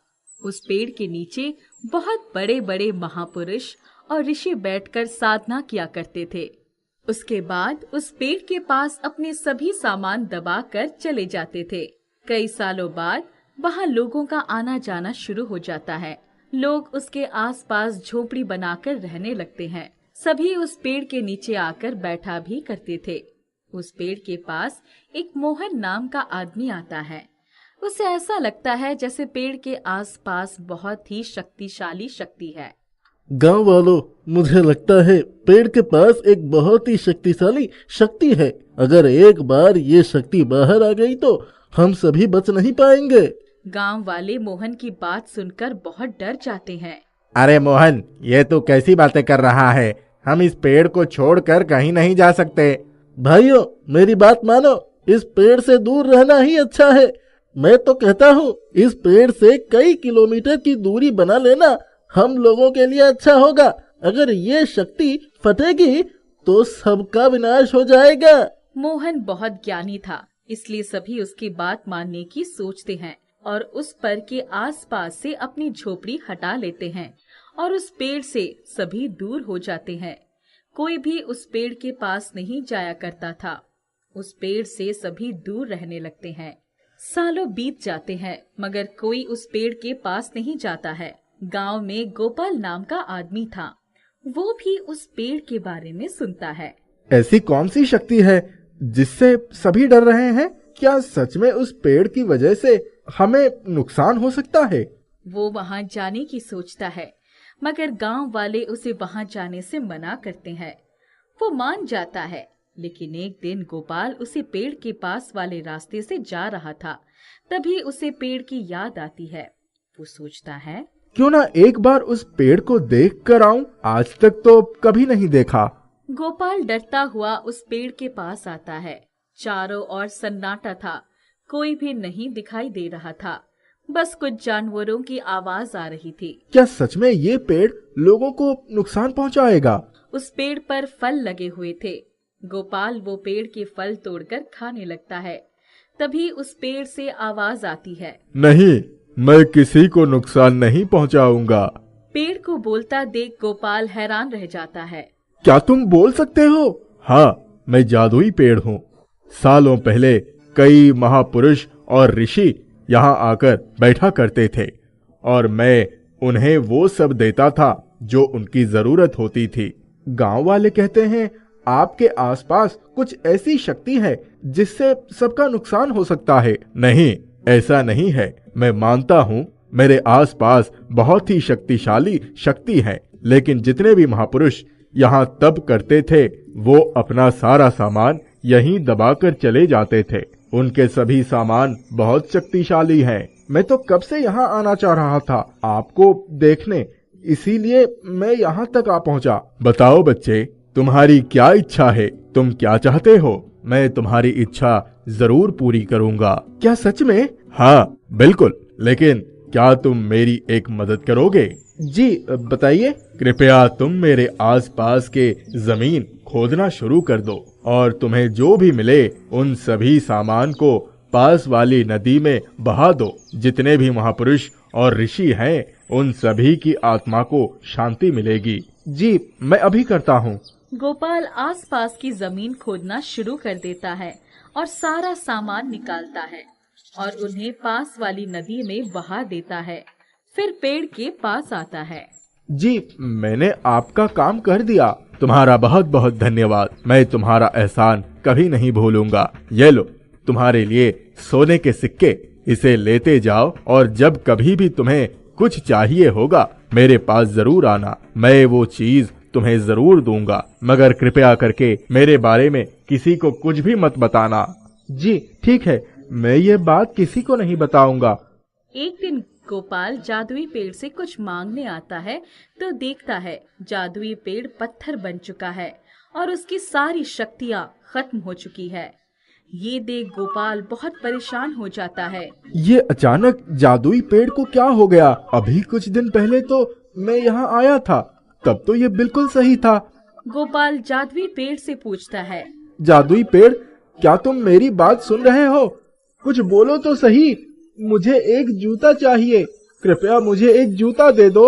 उस पेड़ के नीचे बहुत बड़े बड़े महापुरुष और ऋषि बैठकर साधना किया करते थे। उसके बाद उस पेड़ के पास अपने सभी सामान दबाकर चले जाते थे। कई सालों बाद वहां लोगों का आना जाना शुरू हो जाता है। लोग उसके आसपास झोपड़ी बनाकर रहने लगते हैं। सभी उस पेड़ के नीचे आकर बैठा भी करते थे। उस पेड़ के पास एक मोहन नाम का आदमी आता है। उसे ऐसा लगता है जैसे पेड़ के आसपास बहुत ही शक्तिशाली शक्ति है। गांव वालों, मुझे लगता है पेड़ के पास एक बहुत ही शक्तिशाली शक्ति है। अगर एक बार ये शक्ति बाहर आ गई तो हम सभी बच नहीं पाएंगे। गांव वाले मोहन की बात सुनकर बहुत डर जाते हैं। अरे मोहन, ये तू कैसी बातें कर रहा है? हम इस पेड़ को छोड़कर कहीं नहीं जा सकते। भाइयों, मेरी बात मानो, इस पेड़ से दूर रहना ही अच्छा है। मैं तो कहता हूँ इस पेड़ से कई किलोमीटर की दूरी बना लेना हम लोगों के लिए अच्छा होगा। अगर ये शक्ति फटेगी तो सबका विनाश हो जाएगा। मोहन बहुत ज्ञानी था, इसलिए सभी उसकी बात मानने की सोचते हैं और उस पर के आसपास से अपनी झोपड़ी हटा लेते हैं और उस पेड़ से सभी दूर हो जाते हैं। कोई भी उस पेड़ के पास नहीं जाया करता था। उस पेड़ से सभी दूर रहने लगते हैं। सालों बीत जाते हैं, मगर कोई उस पेड़ के पास नहीं जाता है। गांव में गोपाल नाम का आदमी था। वो भी उस पेड़ के बारे में सुनता है। ऐसी कौन सी शक्ति है जिससे सभी डर रहे हैं? क्या सच में उस पेड़ की वजह से हमें नुकसान हो सकता है? वो वहां जाने की सोचता है, मगर गांव वाले उसे वहां जाने से मना करते हैं। वो मान जाता है, लेकिन एक दिन गोपाल उसे पेड़ के पास वाले रास्ते से जा रहा था। तभी उसे पेड़ की याद आती है। वो सोचता है, क्यों ना एक बार उस पेड़ को देख कर आऊं? आज तक तो कभी नहीं देखा। गोपाल डरता हुआ उस पेड़ के पास आता है। चारों ओर सन्नाटा था, कोई भी नहीं दिखाई दे रहा था। बस कुछ जानवरों की आवाज आ रही थी। क्या सच में ये पेड़ लोगों को नुकसान पहुंचाएगा? उस पेड़ पर फल लगे हुए थे। गोपाल वो पेड़ के फल तोड़कर खाने लगता है। तभी उस पेड़ से आवाज आती है, नहीं, मैं किसी को नुकसान नहीं पहुंचाऊंगा। पेड़ को बोलता देख गोपाल हैरान रह जाता है। क्या तुम बोल सकते हो? हाँ, मैं जादुई पेड़ हूँ। सालों पहले कई महापुरुष और ऋषि यहाँ आकर बैठा करते थे और मैं उन्हें वो सब देता था जो उनकी जरूरत होती थी। गांव वाले कहते हैं आपके आसपास कुछ ऐसी शक्ति है जिससे सबका नुकसान हो सकता है। नहीं, ऐसा नहीं है। मैं मानता हूँ मेरे आसपास बहुत ही शक्तिशाली शक्ति है, लेकिन जितने भी महापुरुष यहाँ तप करते थे वो अपना सारा सामान यहीं दबाकर चले जाते थे। उनके सभी सामान बहुत शक्तिशाली हैं। मैं तो कब से यहाँ आना चाह रहा था आपको देखने, इसीलिए मैं यहाँ तक आ पहुँचा। बताओ बच्चे, तुम्हारी क्या इच्छा है? तुम क्या चाहते हो? मैं तुम्हारी इच्छा जरूर पूरी करूँगा। क्या सच में? हाँ बिल्कुल, लेकिन क्या तुम मेरी एक मदद करोगे? जी बताइए। कृपया तुम मेरे आसपास के जमीन खोदना शुरू कर दो और तुम्हें जो भी मिले उन सभी सामान को पास वाली नदी में बहा दो। जितने भी महापुरुष और ऋषि हैं उन सभी की आत्मा को शांति मिलेगी। जी मैं अभी करता हूँ। गोपाल आसपास की जमीन खोदना शुरू कर देता है और सारा सामान निकालता है और उन्हें पास वाली नदी में बहा देता है। फिर पेड़ के पास आता है। जी मैंने आपका काम कर दिया। तुम्हारा बहुत बहुत धन्यवाद। मैं तुम्हारा एहसान कभी नहीं भूलूंगा। ये लो तुम्हारे लिए सोने के सिक्के। इसे लेते जाओ और जब कभी भी तुम्हें कुछ चाहिए होगा मेरे पास जरूर आना। मैं वो चीज तुम्हें जरूर दूंगा, मगर कृपया करके मेरे बारे में किसी को कुछ भी मत बताना। जी ठीक है, मैं ये बात किसी को नहीं बताऊंगा। एक दिन गोपाल जादुई पेड़ से कुछ मांगने आता है तो देखता है जादुई पेड़ पत्थर बन चुका है और उसकी सारी शक्तियाँ खत्म हो चुकी है। ये देख गोपाल बहुत परेशान हो जाता है। ये अचानक जादुई पेड़ को क्या हो गया? अभी कुछ दिन पहले तो मैं यहाँ आया था, तब तो ये बिल्कुल सही था। गोपाल जादुई पेड़ से पूछता है, जादुई पेड़, क्या तुम मेरी बात सुन रहे हो? कुछ बोलो तो सही। मुझे एक जूता चाहिए, कृपया मुझे एक जूता दे दो।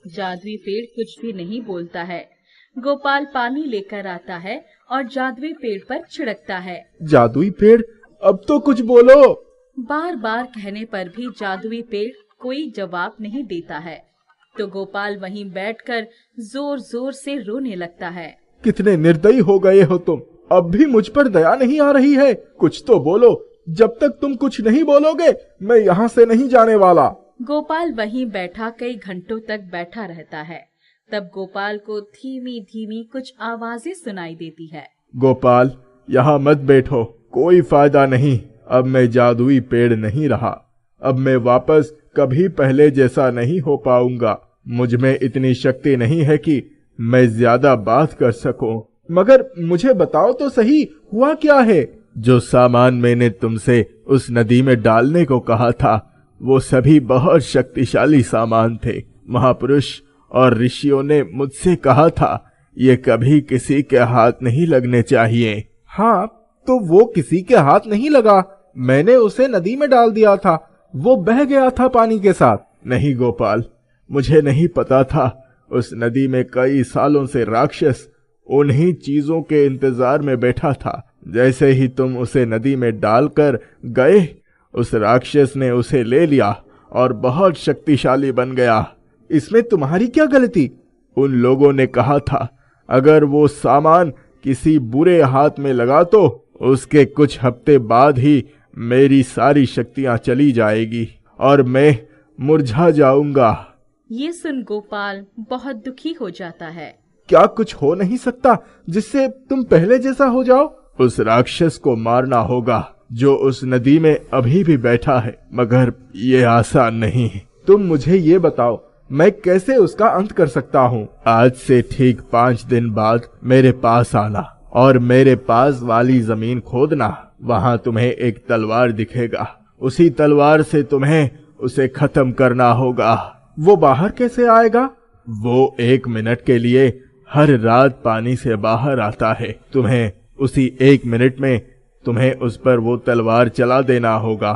जादुई पेड़ कुछ भी नहीं बोलता है। गोपाल पानी लेकर आता है और जादुई पेड़ पर छिड़कता है। जादुई पेड़, अब तो कुछ बोलो। बार बार कहने पर भी जादुई पेड़ कोई जवाब नहीं देता है तो गोपाल वहीं बैठकर जोर जोर से रोने लगता है। कितने निर्दयी हो गए हो तुम, अब भी मुझ पर दया नहीं आ रही है। कुछ तो बोलो, जब तक तुम कुछ नहीं बोलोगे मैं यहाँ से नहीं जाने वाला। गोपाल वहीं बैठा कई घंटों तक बैठा रहता है। तब गोपाल को धीमी धीमी कुछ आवाजें सुनाई देती है। गोपाल, यहाँ मत बैठो, कोई फायदा नहीं। अब मैं जादुई पेड़ नहीं रहा। अब मैं वापस कभी पहले जैसा नहीं हो पाऊंगा। मुझ में इतनी शक्ति नहीं है कि मैं ज्यादा बात कर सकूं। मगर मुझे बताओ तो सही, हुआ क्या है? जो सामान मैंने तुमसे उस नदी में डालने को कहा था वो सभी बहुत शक्तिशाली सामान थे। महापुरुष और ऋषियों ने मुझसे कहा था ये कभी किसी के हाथ नहीं लगने चाहिए। हाँ, तो वो किसी के हाथ नहीं लगा। मैंने उसे नदी में डाल दिया था, वो बह गया था पानी के साथ। नहीं गोपाल, मुझे नहीं पता था। उस नदी में कई सालों से राक्षस उन्हीं चीजों के इंतजार में बैठा था। जैसे ही तुम उसे नदी में डालकर गए, उस राक्षस ने उसे ले लिया और बहुत शक्तिशाली बन गया। इसमें तुम्हारी क्या गलती? उन लोगों ने कहा था अगर वो सामान किसी बुरे हाथ में लगा तो उसके कुछ हफ्ते बाद ही मेरी सारी शक्तियां चली जाएगी और मैं मुरझा जाऊंगा। ये सुन गोपाल बहुत दुखी हो जाता है। क्या कुछ हो नहीं सकता जिससे तुम पहले जैसा हो जाओ? उस राक्षस को मारना होगा जो उस नदी में अभी भी बैठा है, मगर ये आसान नहीं। तुम मुझे ये बताओ, मैं कैसे उसका अंत कर सकता हूँ? आज से ठीक 5 दिन बाद मेरे पास आना और मेरे पास वाली जमीन खोदना। वहाँ तुम्हें एक तलवार दिखेगा। उसी तलवार से तुम्हें उसे खत्म करना होगा। वो बाहर कैसे आएगा? वो 1 मिनट के लिए हर रात पानी से बाहर आता है। तुम्हें उसी 1 मिनट में तुम्हें उस पर वो तलवार चला देना होगा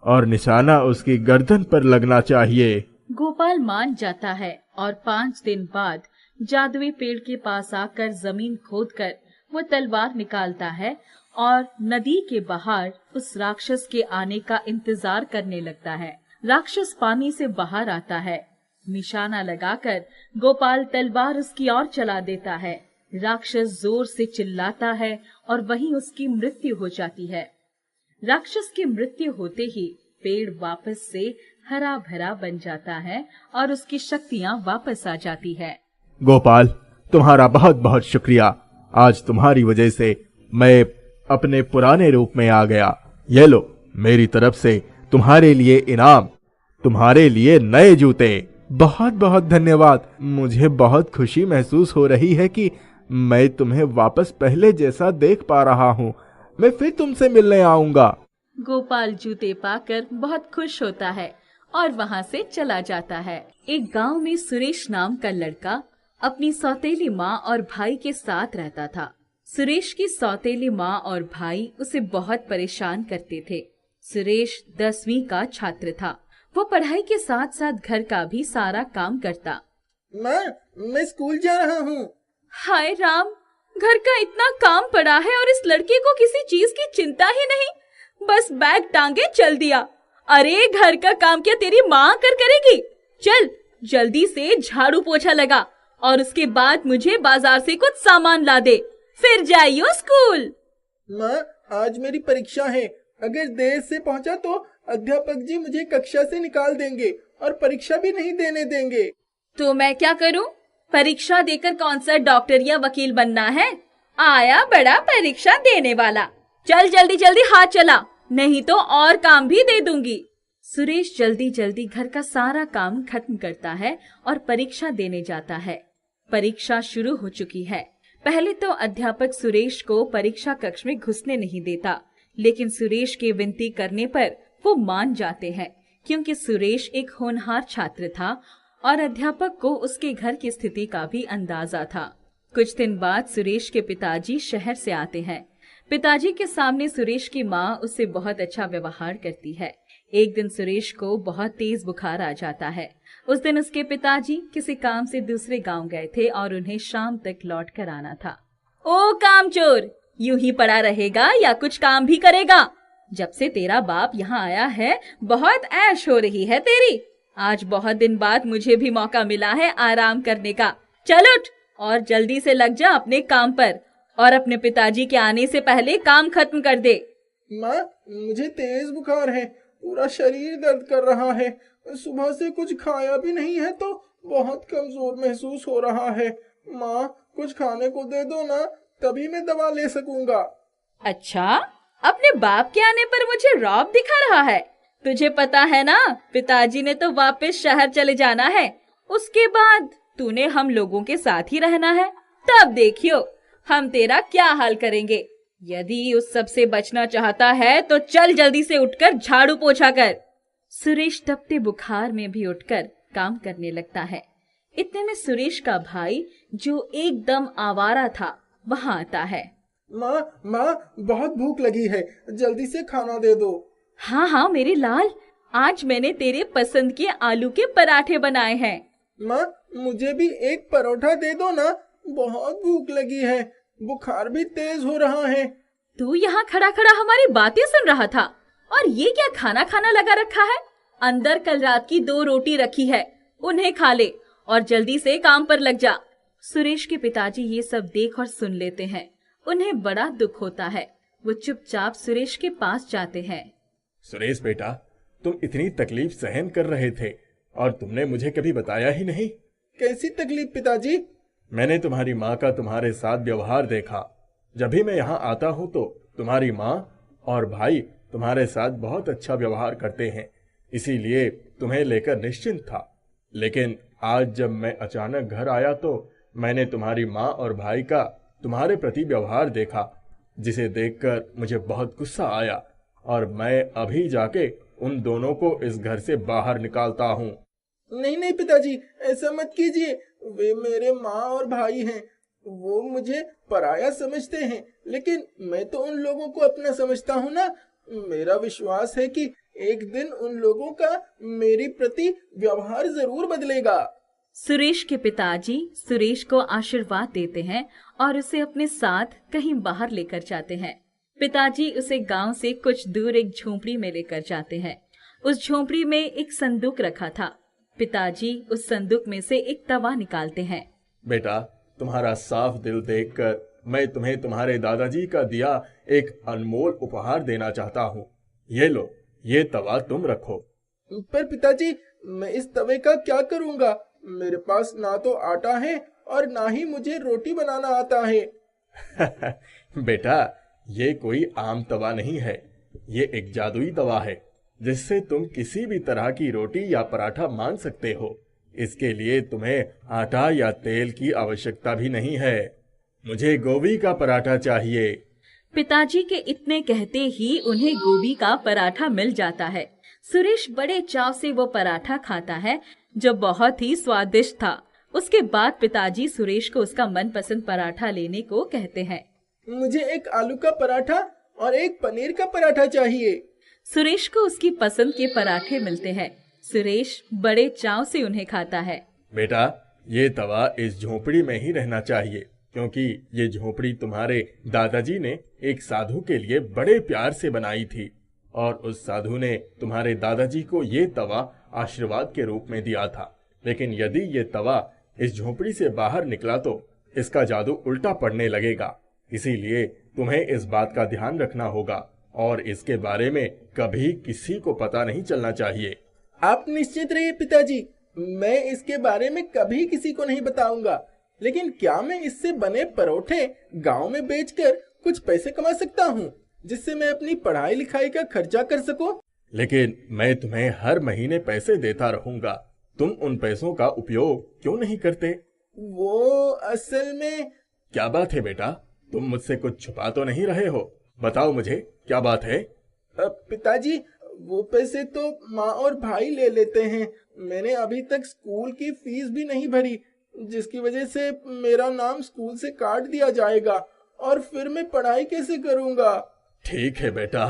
और निशाना उसकी गर्दन पर लगना चाहिए। गोपाल मान जाता है और 5 दिन बाद जादुई पेड़ के पास आकर जमीन खोदकर वो तलवार निकालता है और नदी के बाहर उस राक्षस के आने का इंतजार करने लगता है। राक्षस पानी से बाहर आता है। निशाना लगाकर गोपाल तलवार उसकी ओर चला देता है। राक्षस जोर से चिल्लाता है और वहीं उसकी मृत्यु हो जाती है। राक्षस की मृत्यु होते ही पेड़ वापस से हरा भरा बन जाता है और उसकी शक्तियाँ वापस आ जाती है। गोपाल, तुम्हारा बहुत बहुत शुक्रिया। आज तुम्हारी वजह से मैं अपने पुराने रूप में आ गया। ये लो, मेरी तरफ से तुम्हारे लिए इनाम, तुम्हारे लिए नए जूते। बहुत बहुत धन्यवाद। मुझे बहुत खुशी महसूस हो रही है कि मैं तुम्हें वापस पहले जैसा देख पा रहा हूँ। मैं फिर तुमसे मिलने आऊंगा। गोपाल जूते पाकर बहुत खुश होता है और वहाँ से चला जाता है। एक गांव में सुरेश नाम का लड़का अपनी सौतेली माँ और भाई के साथ रहता था। सुरेश की सौतेली माँ और भाई उसे बहुत परेशान करते थे। सुरेश 10वीं का छात्र था। वो पढ़ाई के साथ साथ घर का भी सारा काम करता। मैं स्कूल जा रहा हूँ। हाय राम, घर का इतना काम पड़ा है और इस लड़के को किसी चीज की चिंता ही नहीं। बस बैग टांगे चल दिया। अरे घर का काम क्या तेरी माँ करेगी? चल जल्दी से झाड़ू पोछा लगा और उसके बाद मुझे बाजार से कुछ सामान ला दे, फिर जाइयो स्कूल। माँ, आज मेरी परीक्षा है। अगर देर से पहुँचा तो अध्यापक जी मुझे कक्षा से निकाल देंगे और परीक्षा भी नहीं देने देंगे। तो मैं क्या करूं? परीक्षा देकर कौन सा डॉक्टर या वकील बनना है? आया बड़ा परीक्षा देने वाला। चल जल्दी जल्दी हाथ चला, नहीं तो और काम भी दे दूंगी। सुरेश जल्दी जल्दी घर का सारा काम खत्म करता है और परीक्षा देने जाता है। परीक्षा शुरू हो चुकी है। पहले तो अध्यापक सुरेश को परीक्षा कक्ष में घुसने नहीं देता, लेकिन सुरेश की विनती करने पर वो मान जाते हैं, क्योंकि सुरेश एक होनहार छात्र था और अध्यापक को उसके घर की स्थिति का भी अंदाजा था। कुछ दिन बाद सुरेश के पिताजी शहर से आते हैं। पिताजी के सामने सुरेश की माँ उससे बहुत अच्छा व्यवहार करती है। एक दिन सुरेश को बहुत तेज बुखार आ जाता है। उस दिन उसके पिताजी किसी काम से दूसरे गांव गए थे और उन्हें शाम तक लौट कर आना था। ओ कामचोर, यूं ही पड़ा रहेगा या कुछ काम भी करेगा? जब से तेरा बाप यहाँ आया है बहुत ऐश हो रही है तेरी। आज बहुत दिन बाद मुझे भी मौका मिला है आराम करने का। चल उठ और जल्दी से लग जा अपने काम पर और अपने पिताजी के आने से पहले काम खत्म कर दे। माँ, मुझे तेज बुखार है, पूरा शरीर दर्द कर रहा है, सुबह से कुछ खाया भी नहीं है तो बहुत कमजोर महसूस हो रहा है। माँ, कुछ खाने को दे दो ना, तभी मैं दवा ले सकूंगा। अच्छा, अपने बाप के आने पर मुझे रौब दिखा रहा है? तुझे पता है ना, पिताजी ने तो वापस शहर चले जाना है। उसके बाद तूने हम लोगों के साथ ही रहना है। तब देखियो हम तेरा क्या हाल करेंगे। यदि उस सब से बचना चाहता है तो चल जल्दी से उठकर झाड़ू पोछा कर। सुरेश तपते बुखार में भी उठकर काम करने लगता है। इतने में सुरेश का भाई, जो एकदम आवारा था, वहां आता है। माँ, बहुत भूख लगी है, जल्दी से खाना दे दो। हाँ हाँ मेरे लाल, आज मैंने तेरे पसंद के आलू के पराठे बनाए हैं। माँ, मुझे भी एक परोठा दे दो ना, बहुत भूख लगी है, बुखार भी तेज हो रहा है। तू यहाँ खड़ा खड़ा हमारी बातें सुन रहा था और ये क्या खाना खाना लगा रखा है? अंदर कल रात की 2 रोटी रखी है, उन्हें खा ले और जल्दी से काम पर लग जा। सुरेश के पिताजी ये सब देख और सुन लेते हैं। उन्हें बड़ा दुख होता है। वो चुपचाप सुरेश के पास जाते हैं। सुरेश बेटा, तुम इतनी तकलीफ सहन कर रहे थे और तुमने मुझे कभी बताया ही नहीं। कैसी तकलीफ पिताजी? मैंने तुम्हारी माँ का तुम्हारे साथ व्यवहार देखा। जब भी मैं यहाँ आता हूँ तो तुम्हारी माँ और भाई तुम्हारे साथ बहुत अच्छा व्यवहार करते हैं, इसीलिए तुम्हें लेकर निश्चिंत था। लेकिन आज जब मैं अचानक घर आया तो मैंने तुम्हारी माँ और भाई का तुम्हारे प्रति व्यवहार देखा, जिसे देखकर मुझे बहुत गुस्सा आया और मैं अभी जाके उन दोनों को इस घर से बाहर निकालता हूँ। नहीं पिताजी, ऐसा मत कीजिए। वे मेरे माँ और भाई हैं। वो मुझे पराया समझते हैं, लेकिन मैं तो उन लोगों को अपना समझता हूँ ना। मेरा विश्वास है कि एक दिन उन लोगों का मेरी प्रति व्यवहार जरूर बदलेगा। सुरेश के पिताजी सुरेश को आशीर्वाद देते हैं और उसे अपने साथ कहीं बाहर लेकर जाते हैं। पिताजी उसे गांव से कुछ दूर एक झोपड़ी में लेकर जाते हैं। उस झोपड़ी में एक संदूक रखा था। पिताजी उस संदूक में से एक तवा निकालते हैं। बेटा, तुम्हारा साफ दिल देखकर मैं तुम्हें तुम्हारे दादाजी का दिया एक अनमोल उपहार देना चाहता हूँ। ये लो, ये तवा तुम रखो। पर पिताजी, मैं इस तवे का क्या करूँगा? मेरे पास ना तो आटा है और ना ही मुझे रोटी बनाना आता है। बेटा, ये कोई आम तवा नहीं है, ये एक जादुई तवा है जिससे तुम किसी भी तरह की रोटी या पराठा मान सकते हो। इसके लिए तुम्हें आटा या तेल की आवश्यकता भी नहीं है। मुझे गोभी का पराठा चाहिए। पिताजी के इतने कहते ही उन्हें गोभी का पराठा मिल जाता है। सुरेश बड़े चाव से वो पराठा खाता है, जो बहुत ही स्वादिष्ट था। उसके बाद पिताजी सुरेश को उसका मनपसंद पराठा लेने को कहते हैं। मुझे एक आलू का पराठा और एक पनीर का पराठा चाहिए। सुरेश को उसकी पसंद के पराठे मिलते हैं। सुरेश बड़े चाव से उन्हें खाता है। बेटा, ये तवा इस झोपड़ी में ही रहना चाहिए, क्योंकि ये झोपड़ी तुम्हारे दादाजी ने एक साधु के लिए बड़े प्यार से बनाई थी और उस साधु ने तुम्हारे दादाजी को ये तवा आशीर्वाद के रूप में दिया था। लेकिन यदि ये तवा इस झोपड़ी से बाहर निकला तो इसका जादू उल्टा पड़ने लगेगा। इसीलिए तुम्हें इस बात का ध्यान रखना होगा और इसके बारे में कभी किसी को पता नहीं चलना चाहिए। आप निश्चित रहिए पिताजी, मैं इसके बारे में कभी किसी को नहीं बताऊंगा। लेकिन क्या मैं इससे बने परोठे गांव में बेचकर कुछ पैसे कमा सकता हूँ, जिससे मैं अपनी पढ़ाई लिखाई का खर्चा कर सकूं? लेकिन मैं तुम्हें हर महीने पैसे देता रहूंगा, तुम उन पैसों का उपयोग क्यों नहीं करते? वो असल में। क्या बात है बेटा, तुम मुझसे कुछ छुपा तो नहीं रहे हो? बताओ मुझे, क्या बात है? पिताजी, वो पैसे तो माँ और भाई ले लेते हैं। मैंने अभी तक स्कूल की फीस भी नहीं भरी, जिसकी वजह से मेरा नाम स्कूल से काट दिया जाएगा, और फिर मैं पढ़ाई कैसे करूँगा? ठीक है बेटा।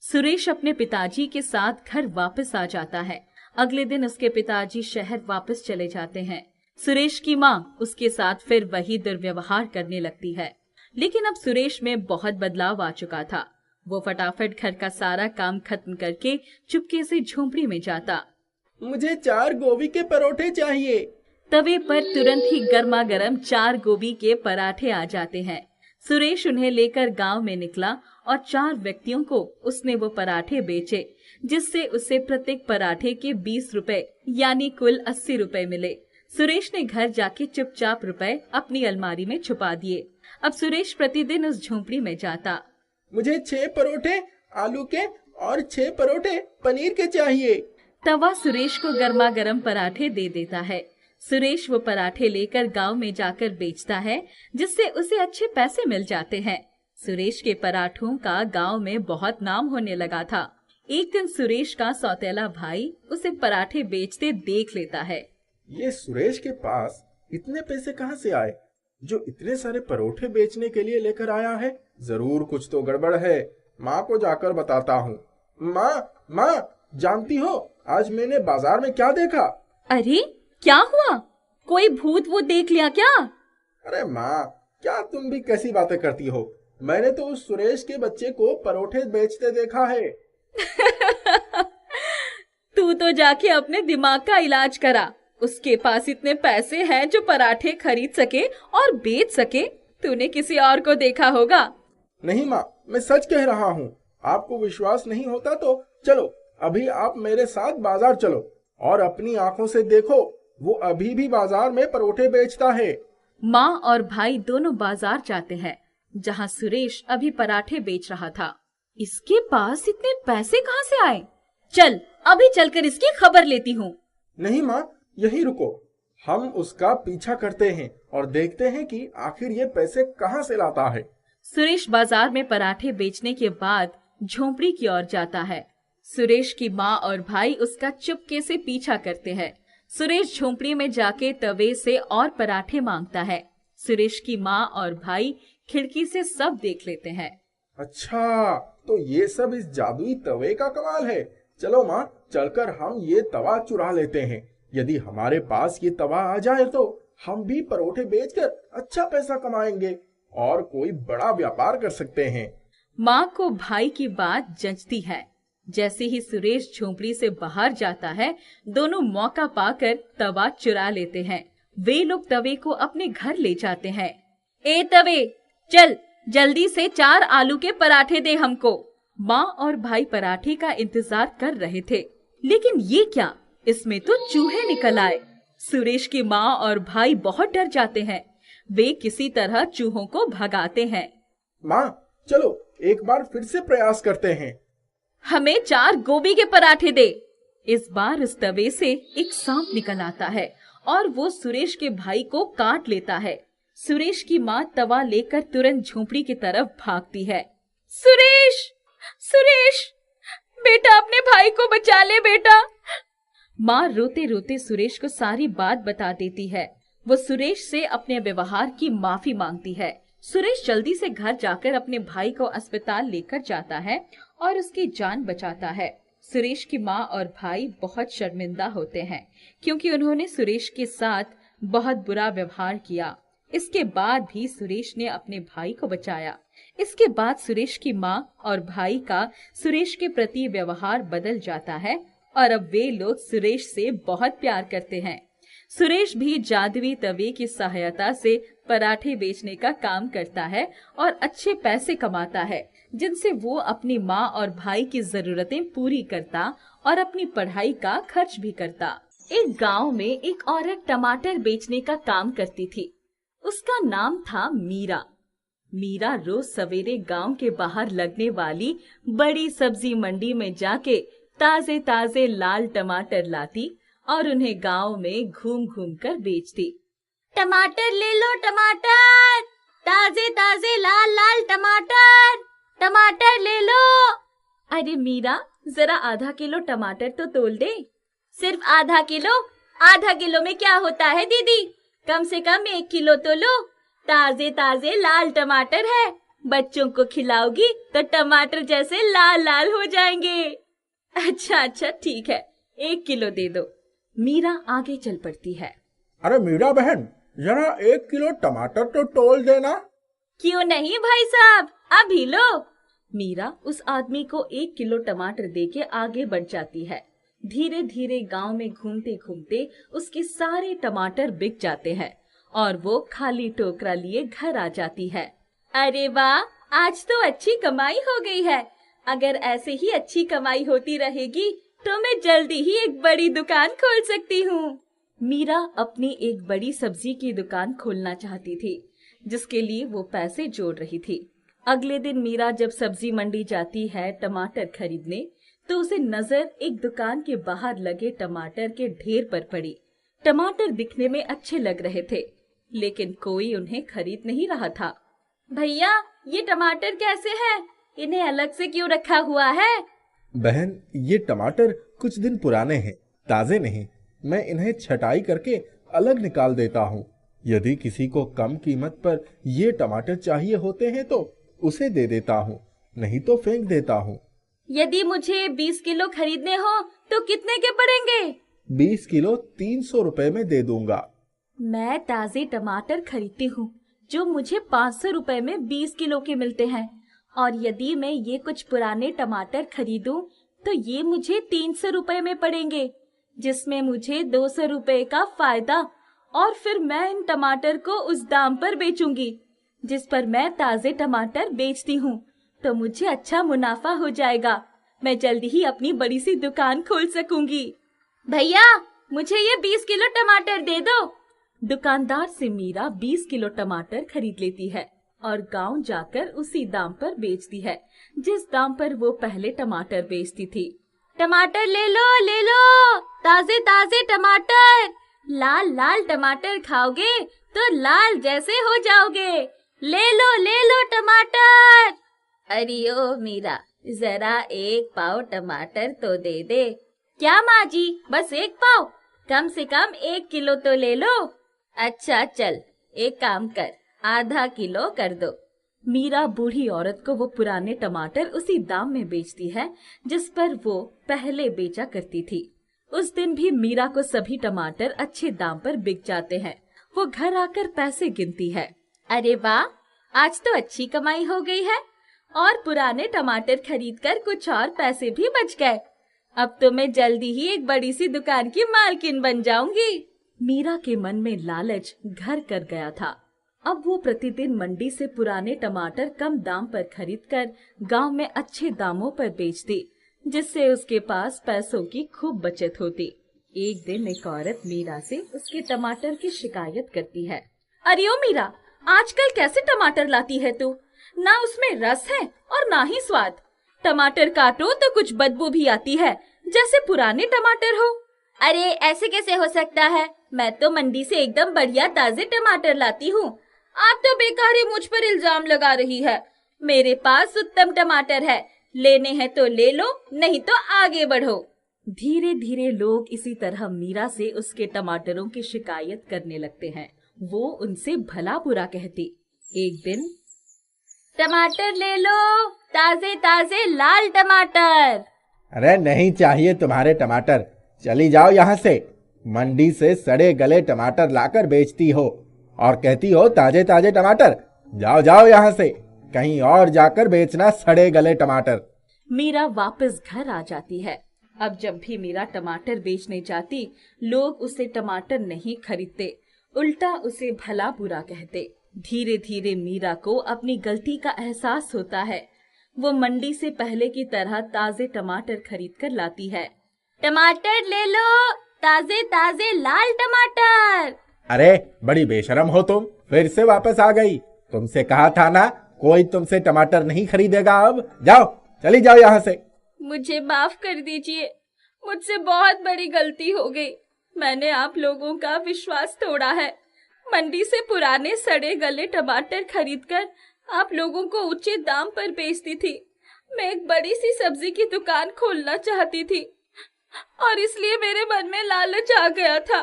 सुरेश अपने पिताजी के साथ घर वापस आ जाता है। अगले दिन उसके पिताजी शहर वापस चले जाते हैं। सुरेश की माँ उसके साथ फिर वही दुर्व्यवहार करने लगती है। लेकिन अब सुरेश में बहुत बदलाव आ चुका था। वो फटाफट घर का सारा काम खत्म करके चुपके से झोंपड़ी में जाता। मुझे 4 गोभी के परोठे चाहिए। तवे पर तुरंत ही गर्मा गर्म 4 गोभी के पराठे आ जाते हैं। सुरेश उन्हें लेकर गांव में निकला और 4 व्यक्तियों को उसने वो पराठे बेचे, जिससे उसे प्रत्येक पराठे के 20 रुपए यानी कुल 80 रुपए मिले। सुरेश ने घर जाके चुपचाप रुपए अपनी अलमारी में छुपा दिए। अब सुरेश प्रतिदिन उस झोंपड़ी में जाता। मुझे 6 परोठे आलू के और 6 परोठे पनीर के चाहिए। तवा सुरेश को गर्मा गर्म पराठे दे देता है। सुरेश वो पराठे लेकर गांव में जाकर बेचता है, जिससे उसे अच्छे पैसे मिल जाते हैं। सुरेश के पराठों का गांव में बहुत नाम होने लगा था। एक दिन सुरेश का सौतेला भाई उसे पराठे बेचते देख लेता है। ये सुरेश के पास इतने पैसे कहाँ से आए, जो इतने सारे परोठे बेचने के लिए लेकर आया है? जरूर कुछ तो गड़बड़ है। माँ को जाकर बताता हूँ। माँ, जानती हो आज मैंने बाजार में क्या देखा? अरे क्या हुआ? कोई भूत वो देख लिया क्या? अरे माँ, क्या तुम भी कैसी बातें करती हो? मैंने तो उस सुरेश के बच्चे को परोठे बेचते देखा है। तू तो जाके अपने दिमाग का इलाज करा। उसके पास इतने पैसे हैं जो पराठे खरीद सके और बेच सके। तूने किसी और को देखा होगा। नहीं माँ, मैं सच कह रहा हूँ। आपको विश्वास नहीं होता तो चलो अभी आप मेरे साथ बाजार चलो और अपनी आंखों से देखो, वो अभी भी बाजार में परोठे बेचता है। माँ और भाई दोनों बाजार जाते हैं, जहाँ सुरेश अभी पराठे बेच रहा था। इसके पास इतने पैसे कहाँ से आए? चल अभी चलकर इसकी खबर लेती हूँ। नहीं माँ, यहीं रुको। हम उसका पीछा करते हैं और देखते हैं कि आखिर ये पैसे कहाँ से लाता है। सुरेश बाजार में पराठे बेचने के बाद झोंपड़ी की ओर जाता है। सुरेश की माँ और भाई उसका चुपके से पीछा करते हैं। सुरेश झोंपड़ी में जाके तवे से और पराठे मांगता है। सुरेश की माँ और भाई खिड़की से सब देख लेते हैं। अच्छा, तो ये सब इस जादुई तवे का कमाल है। चलो माँ, चलकर हम ये तवा चुरा लेते हैं। यदि हमारे पास ये तवा आ जाए तो हम भी परोठे बेचकर अच्छा पैसा कमाएंगे और कोई बड़ा व्यापार कर सकते हैं। माँ को भाई की बात जंचती है। जैसे ही सुरेश झोंपड़ी से बाहर जाता है, दोनों मौका पाकर तवा चुरा लेते हैं। वे लोग तवे को अपने घर ले जाते हैं। ए तवे, चल जल्दी से 4 आलू के पराठे दे हमको। माँ और भाई पराठे का इंतजार कर रहे थे, लेकिन ये क्या, इसमें तो चूहे निकल आए। सुरेश की माँ और भाई बहुत डर जाते हैं। वे किसी तरह चूहों को भगाते हैं। माँ, चलो एक बार फिर से प्रयास करते हैं। हमें 4 गोभी के पराठे दे। इस बार उस तवे से एक सांप निकल आता है और वो सुरेश के भाई को काट लेता है। सुरेश की माँ तवा लेकर तुरंत झोंपड़ी की तरफ भागती है। सुरेश, सुरेश, बेटा अपने भाई को बचा ले बेटा। माँ रोते रोते सुरेश को सारी बात बता देती है। वो सुरेश से अपने व्यवहार की माफी मांगती है। सुरेश जल्दी से घर जाकर अपने भाई को अस्पताल लेकर जाता है और उसकी जान बचाता है। सुरेश की माँ और भाई बहुत शर्मिंदा होते हैं, क्योंकि उन्होंने सुरेश के साथ बहुत बुरा व्यवहार किया। इसके बाद भी सुरेश ने अपने भाई को बचाया। इसके बाद सुरेश की माँ और भाई का सुरेश के प्रति व्यवहार बदल जाता है और अब वे लोग सुरेश से बहुत प्यार करते हैं। सुरेश भी जादुई तवे की सहायता से पराठे बेचने का काम करता है और अच्छे पैसे कमाता है, जिनसे वो अपनी माँ और भाई की जरूरतें पूरी करता और अपनी पढ़ाई का खर्च भी करता। एक गांव में एक औरत टमाटर बेचने का काम करती थी। उसका नाम था मीरा। मीरा रोज सवेरे गांव के बाहर लगने वाली बड़ी सब्जी मंडी में जाके ताजे ताजे लाल टमाटर लाती और उन्हें गांव में घूम घूम कर बेचती। टमाटर ले लो, टमाटर, ताजे ताजे लाल लाल टमाटर, टमाटर ले लो। अरे मीरा, जरा आधा किलो टमाटर तो तोल दे। सिर्फ आधा किलो? आधा किलो में क्या होता है दीदी, कम से कम 1 किलो तो लो। ताजे ताजे लाल टमाटर है, बच्चों को खिलाओगी तो टमाटर जैसे लाल लाल हो जाएंगे। अच्छा अच्छा ठीक है, 1 किलो दे दो। मीरा आगे चल पड़ती है। अरे मीरा बहन, जरा 1 किलो टमाटर तो तोल देना। क्यों नहीं भाई साहब, अभी लो। मीरा उस आदमी को 1 किलो टमाटर देके आगे बढ़ जाती है। धीरे धीरे गांव में घूमते घूमते उसके सारे टमाटर बिक जाते हैं और वो खाली टोकरा लिए घर आ जाती है। अरे वाह, आज तो अच्छी कमाई हो गई है। अगर ऐसे ही अच्छी कमाई होती रहेगी तो मैं जल्दी ही एक बड़ी दुकान खोल सकती हूँ। मीरा अपनी एक बड़ी सब्जी की दुकान खोलना चाहती थी, जिसके लिए वो पैसे जोड़ रही थी। अगले दिन मीरा जब सब्जी मंडी जाती है टमाटर खरीदने, तो उसे नजर एक दुकान के बाहर लगे टमाटर के ढेर पर पड़ी। टमाटर दिखने में अच्छे लग रहे थे, लेकिन कोई उन्हें खरीद नहीं रहा था। भैया, ये टमाटर कैसे हैं? इन्हें अलग से क्यों रखा हुआ है? बहन, ये टमाटर कुछ दिन पुराने हैं, ताजे नहीं। मैं इन्हें छटाई करके अलग निकाल देता हूँ। यदि किसी को कम कीमत पर ये टमाटर चाहिए होते हैं तो उसे दे देता हूँ, नहीं तो फेंक देता हूँ। यदि मुझे 20 किलो खरीदने हो तो कितने के पड़ेंगे? 20 किलो 300 रुपए में दे दूंगा। मैं ताजे टमाटर खरीदती हूँ जो मुझे 500 रुपए में 20 किलो के मिलते हैं, और यदि मैं ये कुछ पुराने टमाटर खरीदूं तो ये मुझे 300 रुपए में पड़ेंगे, जिसमें मुझे 200 रुपए का फायदा, और फिर मैं इन टमाटर को उस दाम पर बेचूंगी जिस पर मैं ताजे टमाटर बेचती हूँ, तो मुझे अच्छा मुनाफा हो जाएगा। मैं जल्दी ही अपनी बड़ी सी दुकान खोल सकूंगी। भैया, मुझे ये 20 किलो टमाटर दे दो। दुकानदार से मीरा 20 किलो टमाटर खरीद लेती है और गांव जाकर उसी दाम पर बेचती है जिस दाम पर वो पहले टमाटर बेचती थी। टमाटर ले लो, ताजे ताजे टमाटर, लाल लाल टमाटर खाओगे तो लाल जैसे हो जाओगे। ले लो टमाटर। अरे ओ मीरा, जरा 1 पाव टमाटर तो दे दे। क्या माँ जी, बस 1 पाव? कम से कम 1 किलो तो ले लो। अच्छा चल, एक काम कर, आधा किलो कर दो। मीरा बूढ़ी औरत को वो पुराने टमाटर उसी दाम में बेचती है जिस पर वो पहले बेचा करती थी। उस दिन भी मीरा को सभी टमाटर अच्छे दाम पर बिक जाते हैं। वो घर आकर पैसे गिनती है। अरे वाह, आज तो अच्छी कमाई हो गई है और पुराने टमाटर खरीदकर कुछ और पैसे भी बच गए। अब तो मैं जल्दी ही एक बड़ी सी दुकान की मालकिन बन जाऊंगी। मीरा के मन में लालच घर कर गया था। अब वो प्रतिदिन मंडी से पुराने टमाटर कम दाम पर खरीदकर गांव में अच्छे दामों पर बेचती, जिससे उसके पास पैसों की खूब बचत होती। एक दिन एक औरत मीरा से उसके टमाटर की शिकायत करती है। अरे ओ मीरा, आजकल कैसे टमाटर लाती है तू? ना उसमें रस है और ना ही स्वाद। टमाटर काटो तो कुछ बदबू भी आती है, जैसे पुराने टमाटर हो। अरे ऐसे कैसे हो सकता है? मैं तो मंडी से एकदम बढ़िया ताजे टमाटर लाती हूँ। आप तो बेकार ही मुझ पर इल्जाम लगा रही है। मेरे पास उत्तम टमाटर है, लेने हैं तो ले लो, नहीं तो आगे बढ़ो। धीरे धीरे लोग इसी तरह मीरा से उसके टमाटरों की शिकायत करने लगते हैं। वो उनसे भला बुरा कहती। एक दिन, टमाटर ले लो, ताजे ताजे लाल टमाटर। अरे नहीं चाहिए तुम्हारे टमाटर, चली जाओ यहाँ से। मंडी से सड़े गले टमाटर लाकर बेचती हो और कहती हो ताजे ताजे टमाटर। जाओ जाओ यहाँ से, कहीं और जाकर बेचना सड़े गले टमाटर। मीरा वापस घर आ जाती है। अब जब भी मीरा टमाटर बेचने जाती, लोग उसे टमाटर नहीं खरीदते, उल्टा उसे भला बुरा कहते। धीरे धीरे मीरा को अपनी गलती का एहसास होता है। वो मंडी से पहले की तरह ताजे टमाटर खरीद कर लाती है। टमाटर ले लो, ताजे ताजे लाल टमाटर। अरे बड़ी बेशरम हो तुम, फिर से वापस आ गई। तुमसे कहा था ना कोई तुमसे टमाटर नहीं खरीदेगा। अब जाओ, चली जाओ यहाँ से। मुझे माफ कर दीजिए, मुझसे बहुत बड़ी गलती हो गई। मैंने आप लोगों का विश्वास तोड़ा है। मंडी से पुराने सड़े गले टमाटर खरीदकर आप लोगों को उचित दाम पर बेचती थी। मैं एक बड़ी सी सब्जी की दुकान खोलना चाहती थी और इसलिए मेरे मन में लालच आ गया था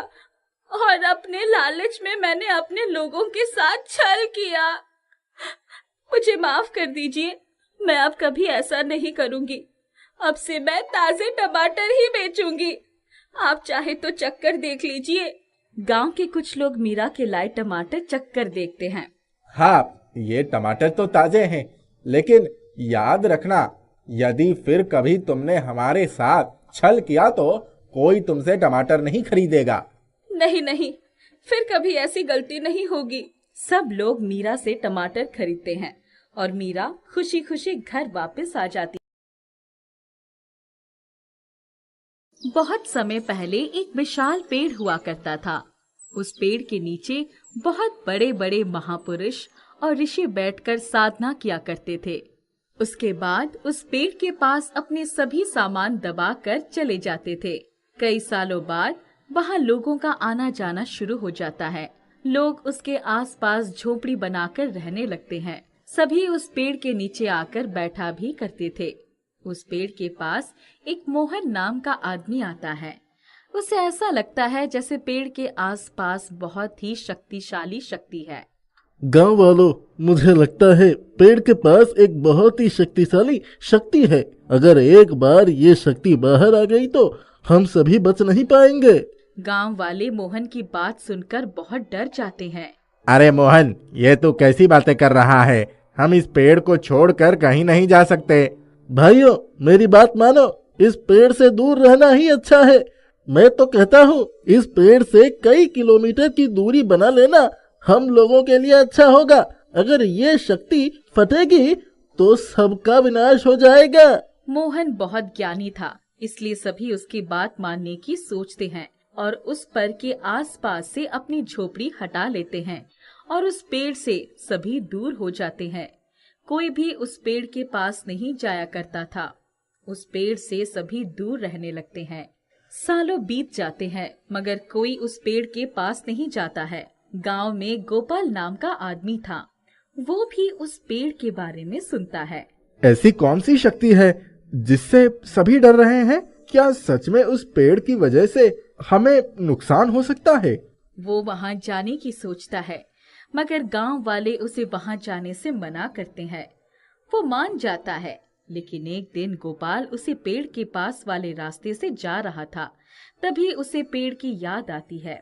और अपने लालच में मैंने अपने लोगों के साथ छल किया। मुझे माफ कर दीजिए, मैं अब कभी ऐसा नहीं करूंगी। अब से मैं ताजे टमाटर ही बेचूंगी। आप चाहे तो चक्कर देख लीजिए। गांव के कुछ लोग मीरा के लाए टमाटर चक्कर देखते हैं। हाँ, ये टमाटर तो ताजे हैं, लेकिन याद रखना, यदि फिर कभी तुमने हमारे साथ छल किया तो कोई तुमसे टमाटर नहीं खरीदेगा। नहीं नहीं, फिर कभी ऐसी गलती नहीं होगी। सब लोग मीरा से टमाटर खरीदते हैं और मीरा खुशी खुशी घर वापस आ जाती। बहुत समय पहले एक विशाल पेड़ हुआ करता था। उस पेड़ के नीचे बहुत बड़े बड़े महापुरुष और ऋषि बैठकर साधना किया करते थे। उसके बाद उस पेड़ के पास अपने सभी सामान दबाकर चले जाते थे। कई सालों बाद वहाँ लोगों का आना जाना शुरू हो जाता है। लोग उसके आसपास झोपड़ी बनाकर रहने लगते हैं। सभी उस पेड़ के नीचे आकर बैठा भी करते थे। उस पेड़ के पास एक मोहन नाम का आदमी आता है। उसे ऐसा लगता है जैसे पेड़ के आसपास बहुत ही शक्तिशाली शक्ति है। गांव वालों, मुझे लगता है पेड़ के पास एक बहुत ही शक्तिशाली शक्ति है। अगर एक बार ये शक्ति बाहर आ गई तो हम सभी बच नहीं पाएंगे। गांव वाले मोहन की बात सुनकर बहुत डर जाते हैं। अरे मोहन, ये तू कैसी बातें कर रहा है? हम इस पेड़ को छोड़कर कहीं नहीं जा सकते। भाइयों, मेरी बात मानो, इस पेड़ से दूर रहना ही अच्छा है। मैं तो कहता हूँ इस पेड़ से कई किलोमीटर की दूरी बना लेना हम लोगों के लिए अच्छा होगा। अगर ये शक्ति फटेगी तो सबका विनाश हो जाएगा। मोहन बहुत ज्ञानी था, इसलिए सभी उसकी बात मानने की सोचते हैं और उस पर के आसपास से अपनी झोपड़ी हटा लेते हैं और उस पेड़ से सभी दूर हो जाते हैं। कोई भी उस पेड़ के पास नहीं जाया करता था। उस पेड़ से सभी दूर रहने लगते हैं। सालों बीत जाते हैं मगर कोई उस पेड़ के पास नहीं जाता है। गांव में गोपाल नाम का आदमी था। वो भी उस पेड़ के बारे में सुनता है। ऐसी कौन सी शक्ति है जिससे सभी डर रहे हैं? क्या सच में उस पेड़ की वजह से हमें नुकसान हो सकता है? वो वहां जाने की सोचता है मगर गांव वाले उसे वहां जाने से मना करते हैं। वो मान जाता है, लेकिन एक दिन गोपाल उसे पेड़ के पास वाले रास्ते से जा रहा था। तभी उसे पेड़ की याद आती है।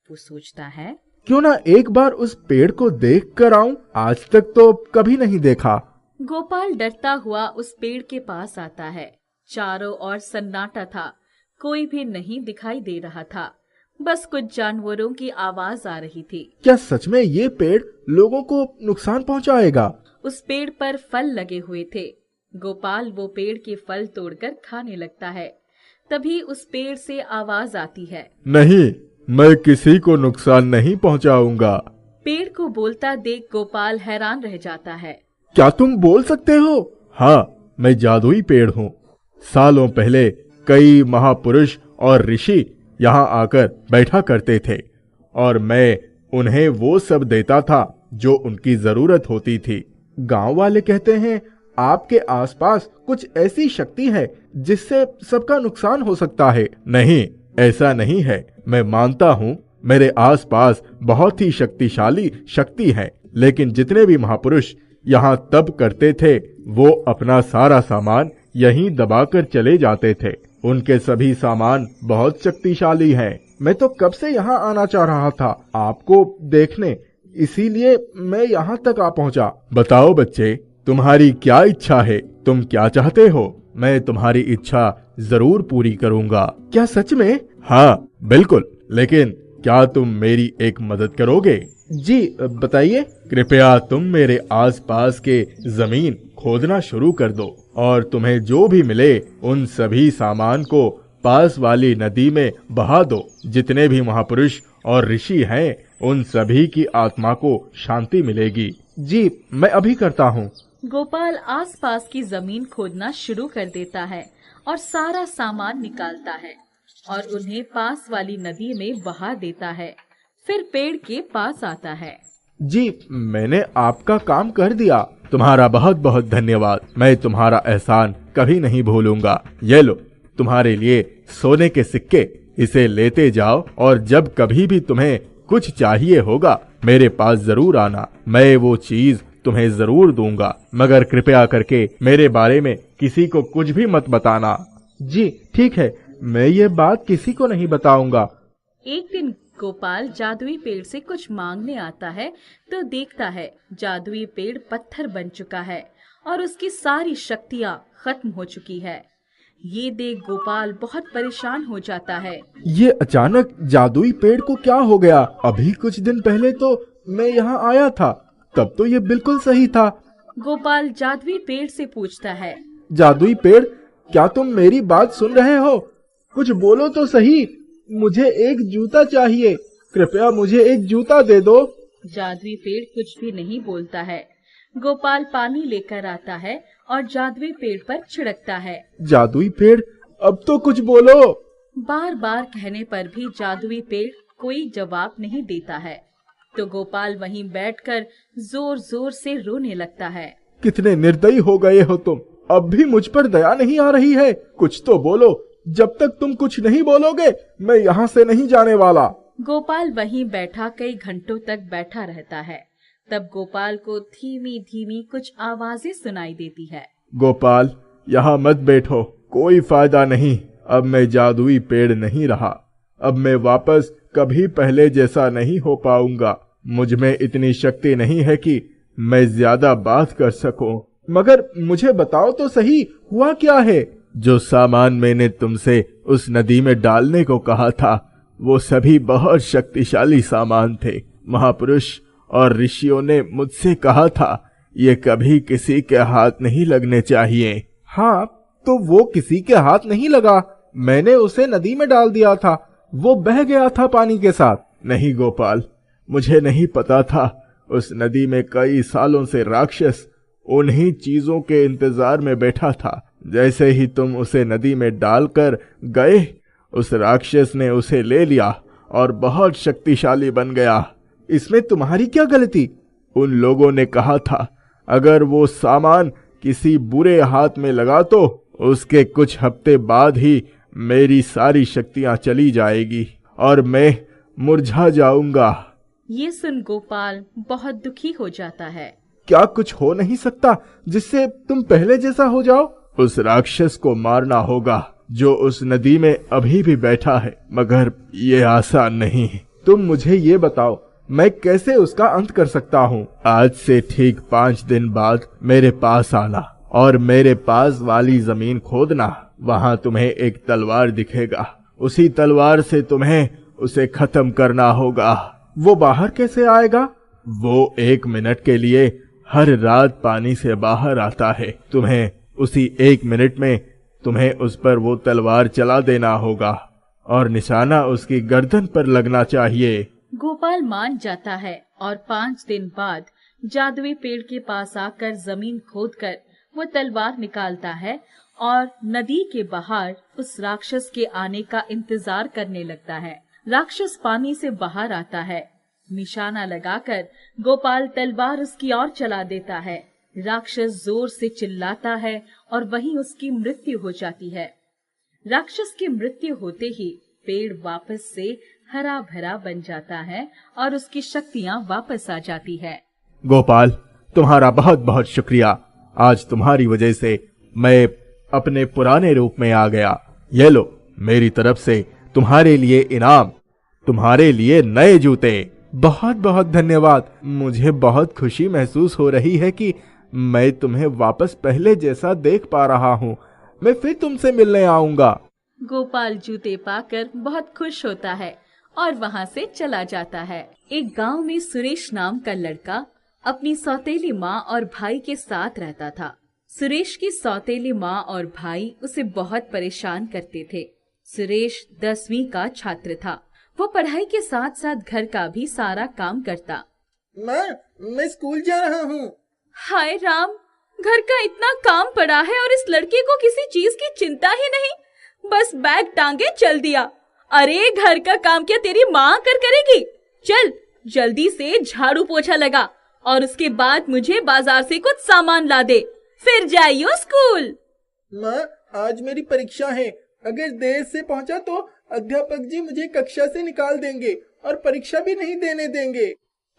वो सोचता है, क्यों ना एक बार उस पेड़ को देख कर आऊं? आज तक तो कभी नहीं देखा। गोपाल डरता हुआ उस पेड़ के पास आता है। चारों ओर सन्नाटा था, कोई भी नहीं दिखाई दे रहा था। बस कुछ जानवरों की आवाज आ रही थी। क्या सच में ये पेड़ लोगों को नुकसान पहुंचाएगा? उस पेड़ पर फल लगे हुए थे। गोपाल वो पेड़ के फल तोड़कर खाने लगता है। तभी उस पेड़ से आवाज आती है, नहीं, मैं किसी को नुकसान नहीं पहुंचाऊंगा। पेड़ को बोलता देख गोपाल हैरान रह जाता है। क्या तुम बोल सकते हो? हाँ, मैं जादुई पेड़ हूँ। सालों पहले कई महापुरुष और ऋषि यहाँ आकर बैठा करते थे और मैं उन्हें वो सब देता था जो उनकी जरूरत होती थी। गांव वाले कहते हैं आपके आसपास कुछ ऐसी शक्ति है जिससे सबका नुकसान हो सकता है। नहीं, ऐसा नहीं है। मैं मानता हूँ मेरे आसपास बहुत ही शक्तिशाली शक्ति है, लेकिन जितने भी महापुरुष यहाँ तप करते थे वो अपना सारा सामान यहीं दबाकर चले जाते थे। उनके सभी सामान बहुत शक्तिशाली हैं। मैं तो कब से यहाँ आना चाह रहा था आपको देखने, इसीलिए मैं यहाँ तक आ पहुँचा। बताओ बच्चे, तुम्हारी क्या इच्छा है? तुम क्या चाहते हो? मैं तुम्हारी इच्छा जरूर पूरी करूँगा। क्या सच में? हाँ बिल्कुल, लेकिन क्या तुम मेरी एक मदद करोगे? जी बताइए। कृपया तुम मेरे आसपास के जमीन खोदना शुरू कर दो और तुम्हें जो भी मिले उन सभी सामान को पास वाली नदी में बहा दो। जितने भी महापुरुष और ऋषि हैं उन सभी की आत्मा को शांति मिलेगी। जी मैं अभी करता हूँ। गोपाल आसपास की जमीन खोदना शुरू कर देता है और सारा सामान निकालता है और उन्हें पास वाली नदी में बहा देता है। फिर पेड़ के पास आता है। जी मैंने आपका काम कर दिया। तुम्हारा बहुत बहुत धन्यवाद। मैं तुम्हारा एहसान कभी नहीं भूलूंगा। ये लो तुम्हारे लिए सोने के सिक्के, इसे लेते जाओ और जब कभी भी तुम्हें कुछ चाहिए होगा मेरे पास जरूर आना। मैं वो चीज तुम्हें जरूर दूंगा, मगर कृपया करके मेरे बारे में किसी को कुछ भी मत बताना। जी ठीक है, मैं ये बात किसी को नहीं बताऊंगा। एक दिन गोपाल जादुई पेड़ से कुछ मांगने आता है तो देखता है जादुई पेड़ पत्थर बन चुका है और उसकी सारी शक्तियां खत्म हो चुकी है। ये देख गोपाल बहुत परेशान हो जाता है। ये अचानक जादुई पेड़ को क्या हो गया? अभी कुछ दिन पहले तो मैं यहाँ आया था, तब तो ये बिल्कुल सही था। गोपाल जादुई पेड़ से पूछता है, जादुई पेड़, क्या तुम मेरी बात सुन रहे हो? कुछ बोलो तो सही। मुझे एक जूता चाहिए, कृपया मुझे एक जूता दे दो। जादुई पेड़ कुछ भी नहीं बोलता है। गोपाल पानी लेकर आता है और जादुई पेड़ पर छिड़कता है। जादुई पेड़, अब तो कुछ बोलो। बार बार कहने पर भी जादुई पेड़ कोई जवाब नहीं देता है तो गोपाल वहीं बैठकर जोर जोर से रोने लगता है। कितने निर्दयी हो गए हो तुम, अब भी मुझ पर दया नहीं आ रही है। कुछ तो बोलो, जब तक तुम कुछ नहीं बोलोगे मैं यहाँ से नहीं जाने वाला। गोपाल वहीं बैठा कई घंटों तक बैठा रहता है। तब गोपाल को धीमी धीमी कुछ आवाजें सुनाई देती है। गोपाल, यहाँ मत बैठो, कोई फायदा नहीं। अब मैं जादुई पेड़ नहीं रहा। अब मैं वापस कभी पहले जैसा नहीं हो पाऊंगा। मुझ में इतनी शक्ति नहीं है कि मैं ज्यादा बात कर सकूं। मगर मुझे बताओ तो सही, हुआ क्या है? जो सामान मैंने तुमसे उस नदी में डालने को कहा था वो सभी बहुत शक्तिशाली सामान थे। महापुरुष और ऋषियों ने मुझसे कहा था ये कभी किसी के हाथ नहीं लगने चाहिए। हाँ, तो वो किसी के हाथ नहीं लगा। मैंने उसे नदी में डाल दिया था, वो बह गया था पानी के साथ। नहीं गोपाल, मुझे नहीं पता था। उस नदी में कई सालों से राक्षस उन्हीं चीजों के इंतजार में बैठा था। जैसे ही तुम उसे नदी में डालकर गए उस राक्षस ने उसे ले लिया और बहुत शक्तिशाली बन गया। इसमें तुम्हारी क्या गलती? उन लोगों ने कहा था अगर वो सामान किसी बुरे हाथ में लगा तो उसके कुछ हफ्ते बाद ही मेरी सारी शक्तियां चली जाएगी और मैं मुरझा जाऊंगा। ये सुन गोपाल बहुत दुखी हो जाता है। क्या कुछ हो नहीं सकता जिससे तुम पहले जैसा हो जाओ? उस राक्षस को मारना होगा जो उस नदी में अभी भी बैठा है, मगर ये आसान नहीं। तुम मुझे ये बताओ, मैं कैसे उसका अंत कर सकता हूँ? आज से ठीक 5 दिन बाद मेरे पास आना और मेरे पास वाली जमीन खोदना। वहाँ तुम्हें एक तलवार दिखेगा। उसी तलवार से तुम्हें उसे खत्म करना होगा। वो बाहर कैसे आएगा? वो 1 मिनट के लिए हर रात पानी से बाहर आता है। तुम्हें उसी 1 मिनट में तुम्हें उस पर वो तलवार चला देना होगा और निशाना उसकी गर्दन पर लगना चाहिए। गोपाल मान जाता है और 5 दिन बाद जादुई पेड़ के पास आकर जमीन खोदकर वो तलवार निकालता है और नदी के बाहर उस राक्षस के आने का इंतजार करने लगता है। राक्षस पानी से बाहर आता है। निशाना लगाकर गोपाल तलवार उसकी ओर चला देता है। राक्षस जोर से चिल्लाता है और वहीं उसकी मृत्यु हो जाती है। राक्षस की मृत्यु होते ही पेड़ वापस से हरा भरा बन जाता है और उसकी शक्तियां वापस आ जाती है। गोपाल, तुम्हारा बहुत बहुत शुक्रिया। आज तुम्हारी वजह से मैं अपने पुराने रूप में आ गया। ये लो मेरी तरफ से तुम्हारे लिए इनाम, तुम्हारे लिए नए जूते। बहुत बहुत धन्यवाद। मुझे बहुत खुशी महसूस हो रही है कि मैं तुम्हें वापस पहले जैसा देख पा रहा हूँ। मैं फिर तुमसे मिलने आऊंगा। गोपाल जूते पाकर बहुत खुश होता है और वहाँ से चला जाता है। एक गांव में सुरेश नाम का लड़का अपनी सौतेली माँ और भाई के साथ रहता था। सुरेश की सौतेली माँ और भाई उसे बहुत परेशान करते थे। सुरेश 10वीं का छात्र था। वो पढ़ाई के साथ साथ घर का भी सारा काम करता। माँ, मैं स्कूल जा रहा हूँ। हाय राम, घर का इतना काम पड़ा है और इस लड़के को किसी चीज की चिंता ही नहीं। बस बैग टांगे चल दिया। अरे घर का काम क्या तेरी माँ करेगी? चल जल्दी से झाड़ू पोछा लगा और उसके बाद मुझे बाजार से कुछ सामान ला दे, फिर जाइयो स्कूल। माँ, आज मेरी परीक्षा है। अगर देर से पहुँचा तो अध्यापक जी मुझे कक्षा से निकाल देंगे और परीक्षा भी नहीं देने देंगे।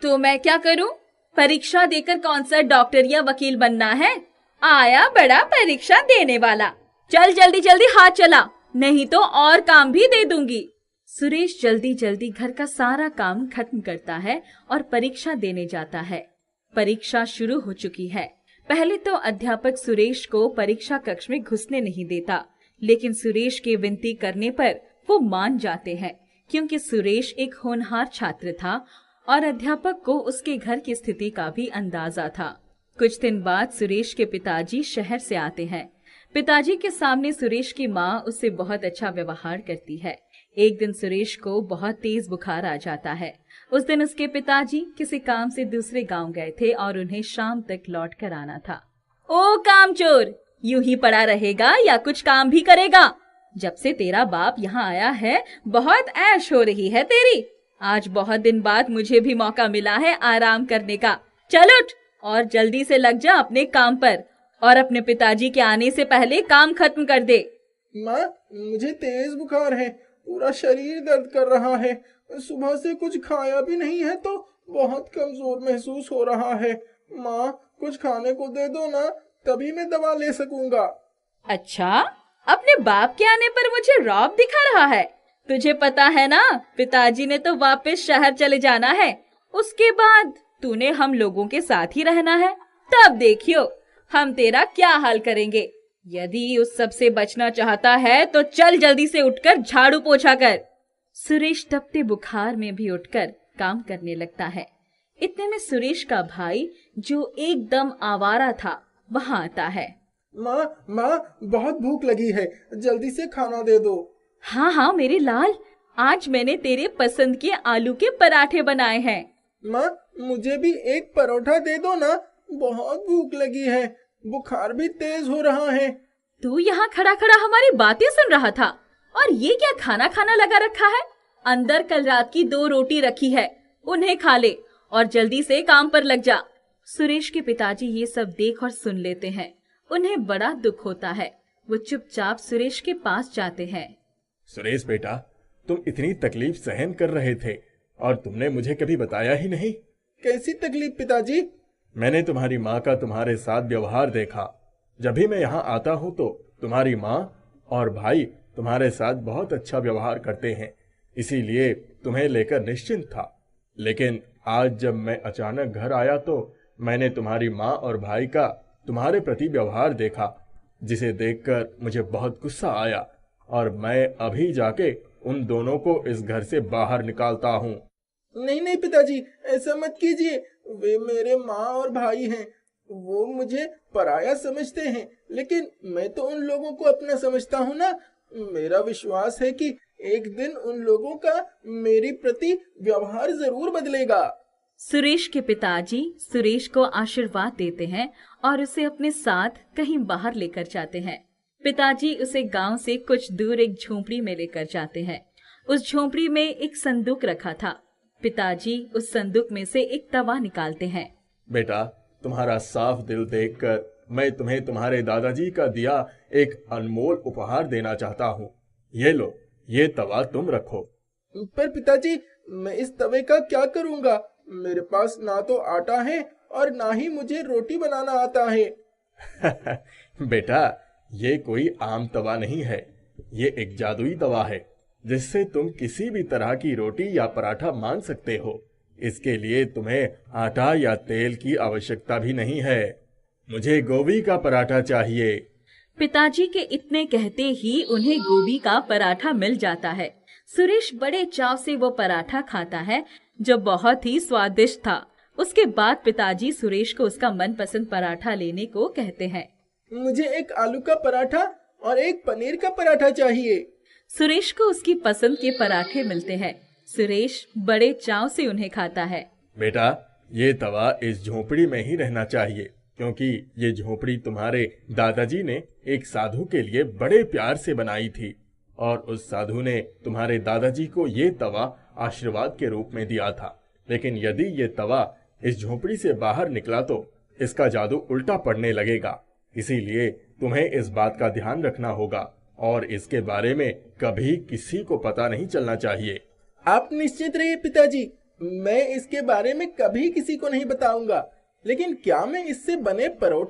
तो मैं क्या करूं? परीक्षा देकर कौन सा डॉक्टर या वकील बनना है? आया बड़ा परीक्षा देने वाला। चल जल्दी जल्दी हाथ चला, नहीं तो और काम भी दे दूंगी। सुरेश जल्दी जल्दी घर का सारा काम खत्म करता है और परीक्षा देने जाता है। परीक्षा शुरू हो चुकी है। पहले तो अध्यापक सुरेश को परीक्षा कक्ष में घुसने नहीं देता, लेकिन सुरेश के विनती करने पर वो मान जाते हैं, क्योंकि सुरेश एक होनहार छात्र था और अध्यापक को उसके घर की स्थिति का भी अंदाजा था। कुछ दिन बाद सुरेश के पिताजी शहर से आते हैं। पिताजी के सामने सुरेश की माँ उससे बहुत अच्छा व्यवहार करती है। एक दिन सुरेश को बहुत तेज बुखार आ जाता है। उस दिन उसके पिताजी किसी काम से दूसरे गांव गए थे और उन्हें शाम तक लौट कर आना था। ओ कामचोर, यूं ही पड़ा रहेगा या कुछ काम भी करेगा? जब से तेरा बाप यहाँ आया है बहुत ऐश हो रही है तेरी। आज बहुत दिन बाद मुझे भी मौका मिला है आराम करने का। चल उठ और जल्दी से लग जा अपने काम पर और अपने पिताजी के आने से पहले काम खत्म कर दे। माँ, मुझे तेज बुखार है, पूरा शरीर दर्द कर रहा है। सुबह से कुछ खाया भी नहीं है तो बहुत कमजोर महसूस हो रहा है। माँ, कुछ खाने को दे दो ना, तभी मैं दवा ले सकूंगा। अच्छा, अपने बाप के आने पर मुझे रौब दिखा रहा है? तुझे पता है ना, पिताजी ने तो वापस शहर चले जाना है। उसके बाद तूने हम लोगों के साथ ही रहना है। तब देखियो हम तेरा क्या हाल करेंगे। यदि उस सब से बचना चाहता है तो चल जल्दी से उठकर झाड़ू पोछा कर। सुरेश तपते बुखार में भी उठकर काम करने लगता है। इतने में सुरेश का भाई, जो एकदम आवारा था, वहाँ आता है। माँ, बहुत भूख लगी है, जल्दी से खाना दे दो। हाँ हाँ मेरे लाल, आज मैंने तेरे पसंद के आलू के पराठे बनाए हैं। माँ, मुझे भी एक परोठा दे दो ना, बहुत भूख लगी है, बुखार भी तेज हो रहा है। तू यहाँ खड़ा खड़ा हमारी बातें सुन रहा था और ये क्या खाना खाना लगा रखा है? अंदर कल रात की 2 रोटी रखी है, उन्हें खा ले और जल्दी से काम पर लग जा। सुरेश के पिताजी ये सब देख और सुन लेते हैं। उन्हें बड़ा दुख होता है। वो चुपचाप सुरेश के पास जाते हैं। सुरेश बेटा, तुम इतनी तकलीफ सहन कर रहे थे और तुमने मुझे कभी बताया ही नहीं। कैसी तकलीफ पिताजी? मैंने तुम्हारी माँ का तुम्हारे साथ व्यवहार देखा। जब भी मैं यहाँ आता हूँ तो तुम्हारी माँ और भाई तुम्हारे साथ बहुत अच्छा व्यवहार करते हैं, इसीलिए तुम्हें लेकर निश्चिंत था। लेकिन आज जब मैं अचानक घर आया तो मैंने तुम्हारी माँ और भाई का तुम्हारे प्रति व्यवहार देखा, जिसे देखकर मुझे बहुत गुस्सा आया और मैं अभी जाके उन दोनों को इस घर से बाहर निकालता हूँ। नहीं पिताजी, ऐसा मत कीजिए। वे मेरे माँ और भाई हैं। वो मुझे पराया समझते हैं, लेकिन मैं तो उन लोगों को अपना समझता हूँ ना। मेरा विश्वास है कि एक दिन उन लोगों का मेरी प्रति व्यवहार जरूर बदलेगा। सुरेश के पिताजी सुरेश को आशीर्वाद देते हैं और उसे अपने साथ कहीं बाहर लेकर जाते हैं। पिताजी उसे गांव से कुछ दूर एक झोपड़ी में लेकर जाते हैं। उस झोपड़ी में एक संदूक रखा था। पिताजी उस संदूक में से एक तवा निकालते हैं। बेटा, तुम्हारा साफ दिल देखकर मैं तुम्हें तुम्हारे दादाजी का दिया एक अनमोल उपहार देना चाहता हूँ। ये लो, ये तवा तुम रखो। पर पिताजी, मैं इस तवे का क्या करूँगा? मेरे पास ना तो आटा है और ना ही मुझे रोटी बनाना आता है। बेटा, ये कोई आम तवा नहीं है, ये एक जादुई तवा है जिससे तुम किसी भी तरह की रोटी या पराठा मान सकते हो। इसके लिए तुम्हें आटा या तेल की आवश्यकता भी नहीं है। मुझे गोभी का पराठा चाहिए। पिताजी के इतने कहते ही उन्हें गोभी का पराठा मिल जाता है। सुरेश बड़े चाव से वो पराठा खाता है जो बहुत ही स्वादिष्ट था। उसके बाद पिताजी सुरेश को उसका मनपसंद पराठा लेने को कहते हैं। मुझे एक आलू का पराठा और एक पनीर का पराठा चाहिए। सुरेश को उसकी पसंद के पराठे मिलते हैं। सुरेश बड़े चाव से उन्हें खाता है। बेटा, ये तवा इस झोपड़ी में ही रहना चाहिए, क्योंकि ये झोपड़ी तुम्हारे दादाजी ने एक साधु के लिए बड़े प्यार से बनाई थी और उस साधु ने तुम्हारे दादाजी को ये तवा आशीर्वाद के रूप में दिया था। लेकिन यदि ये तवा इस झोपड़ी से बाहर निकला तो इसका जादू उल्टा पड़ने लगेगा। इसीलिए तुम्हें इस बात का ध्यान रखना होगा और इसके बारे में कभी किसी को पता नहीं चलना चाहिए। आप निश्चित रहिए पिताजी, मैं इसके बारे में कभी किसी को नहीं बताऊंगा। लेकिन क्या मैं इससे बने परोठे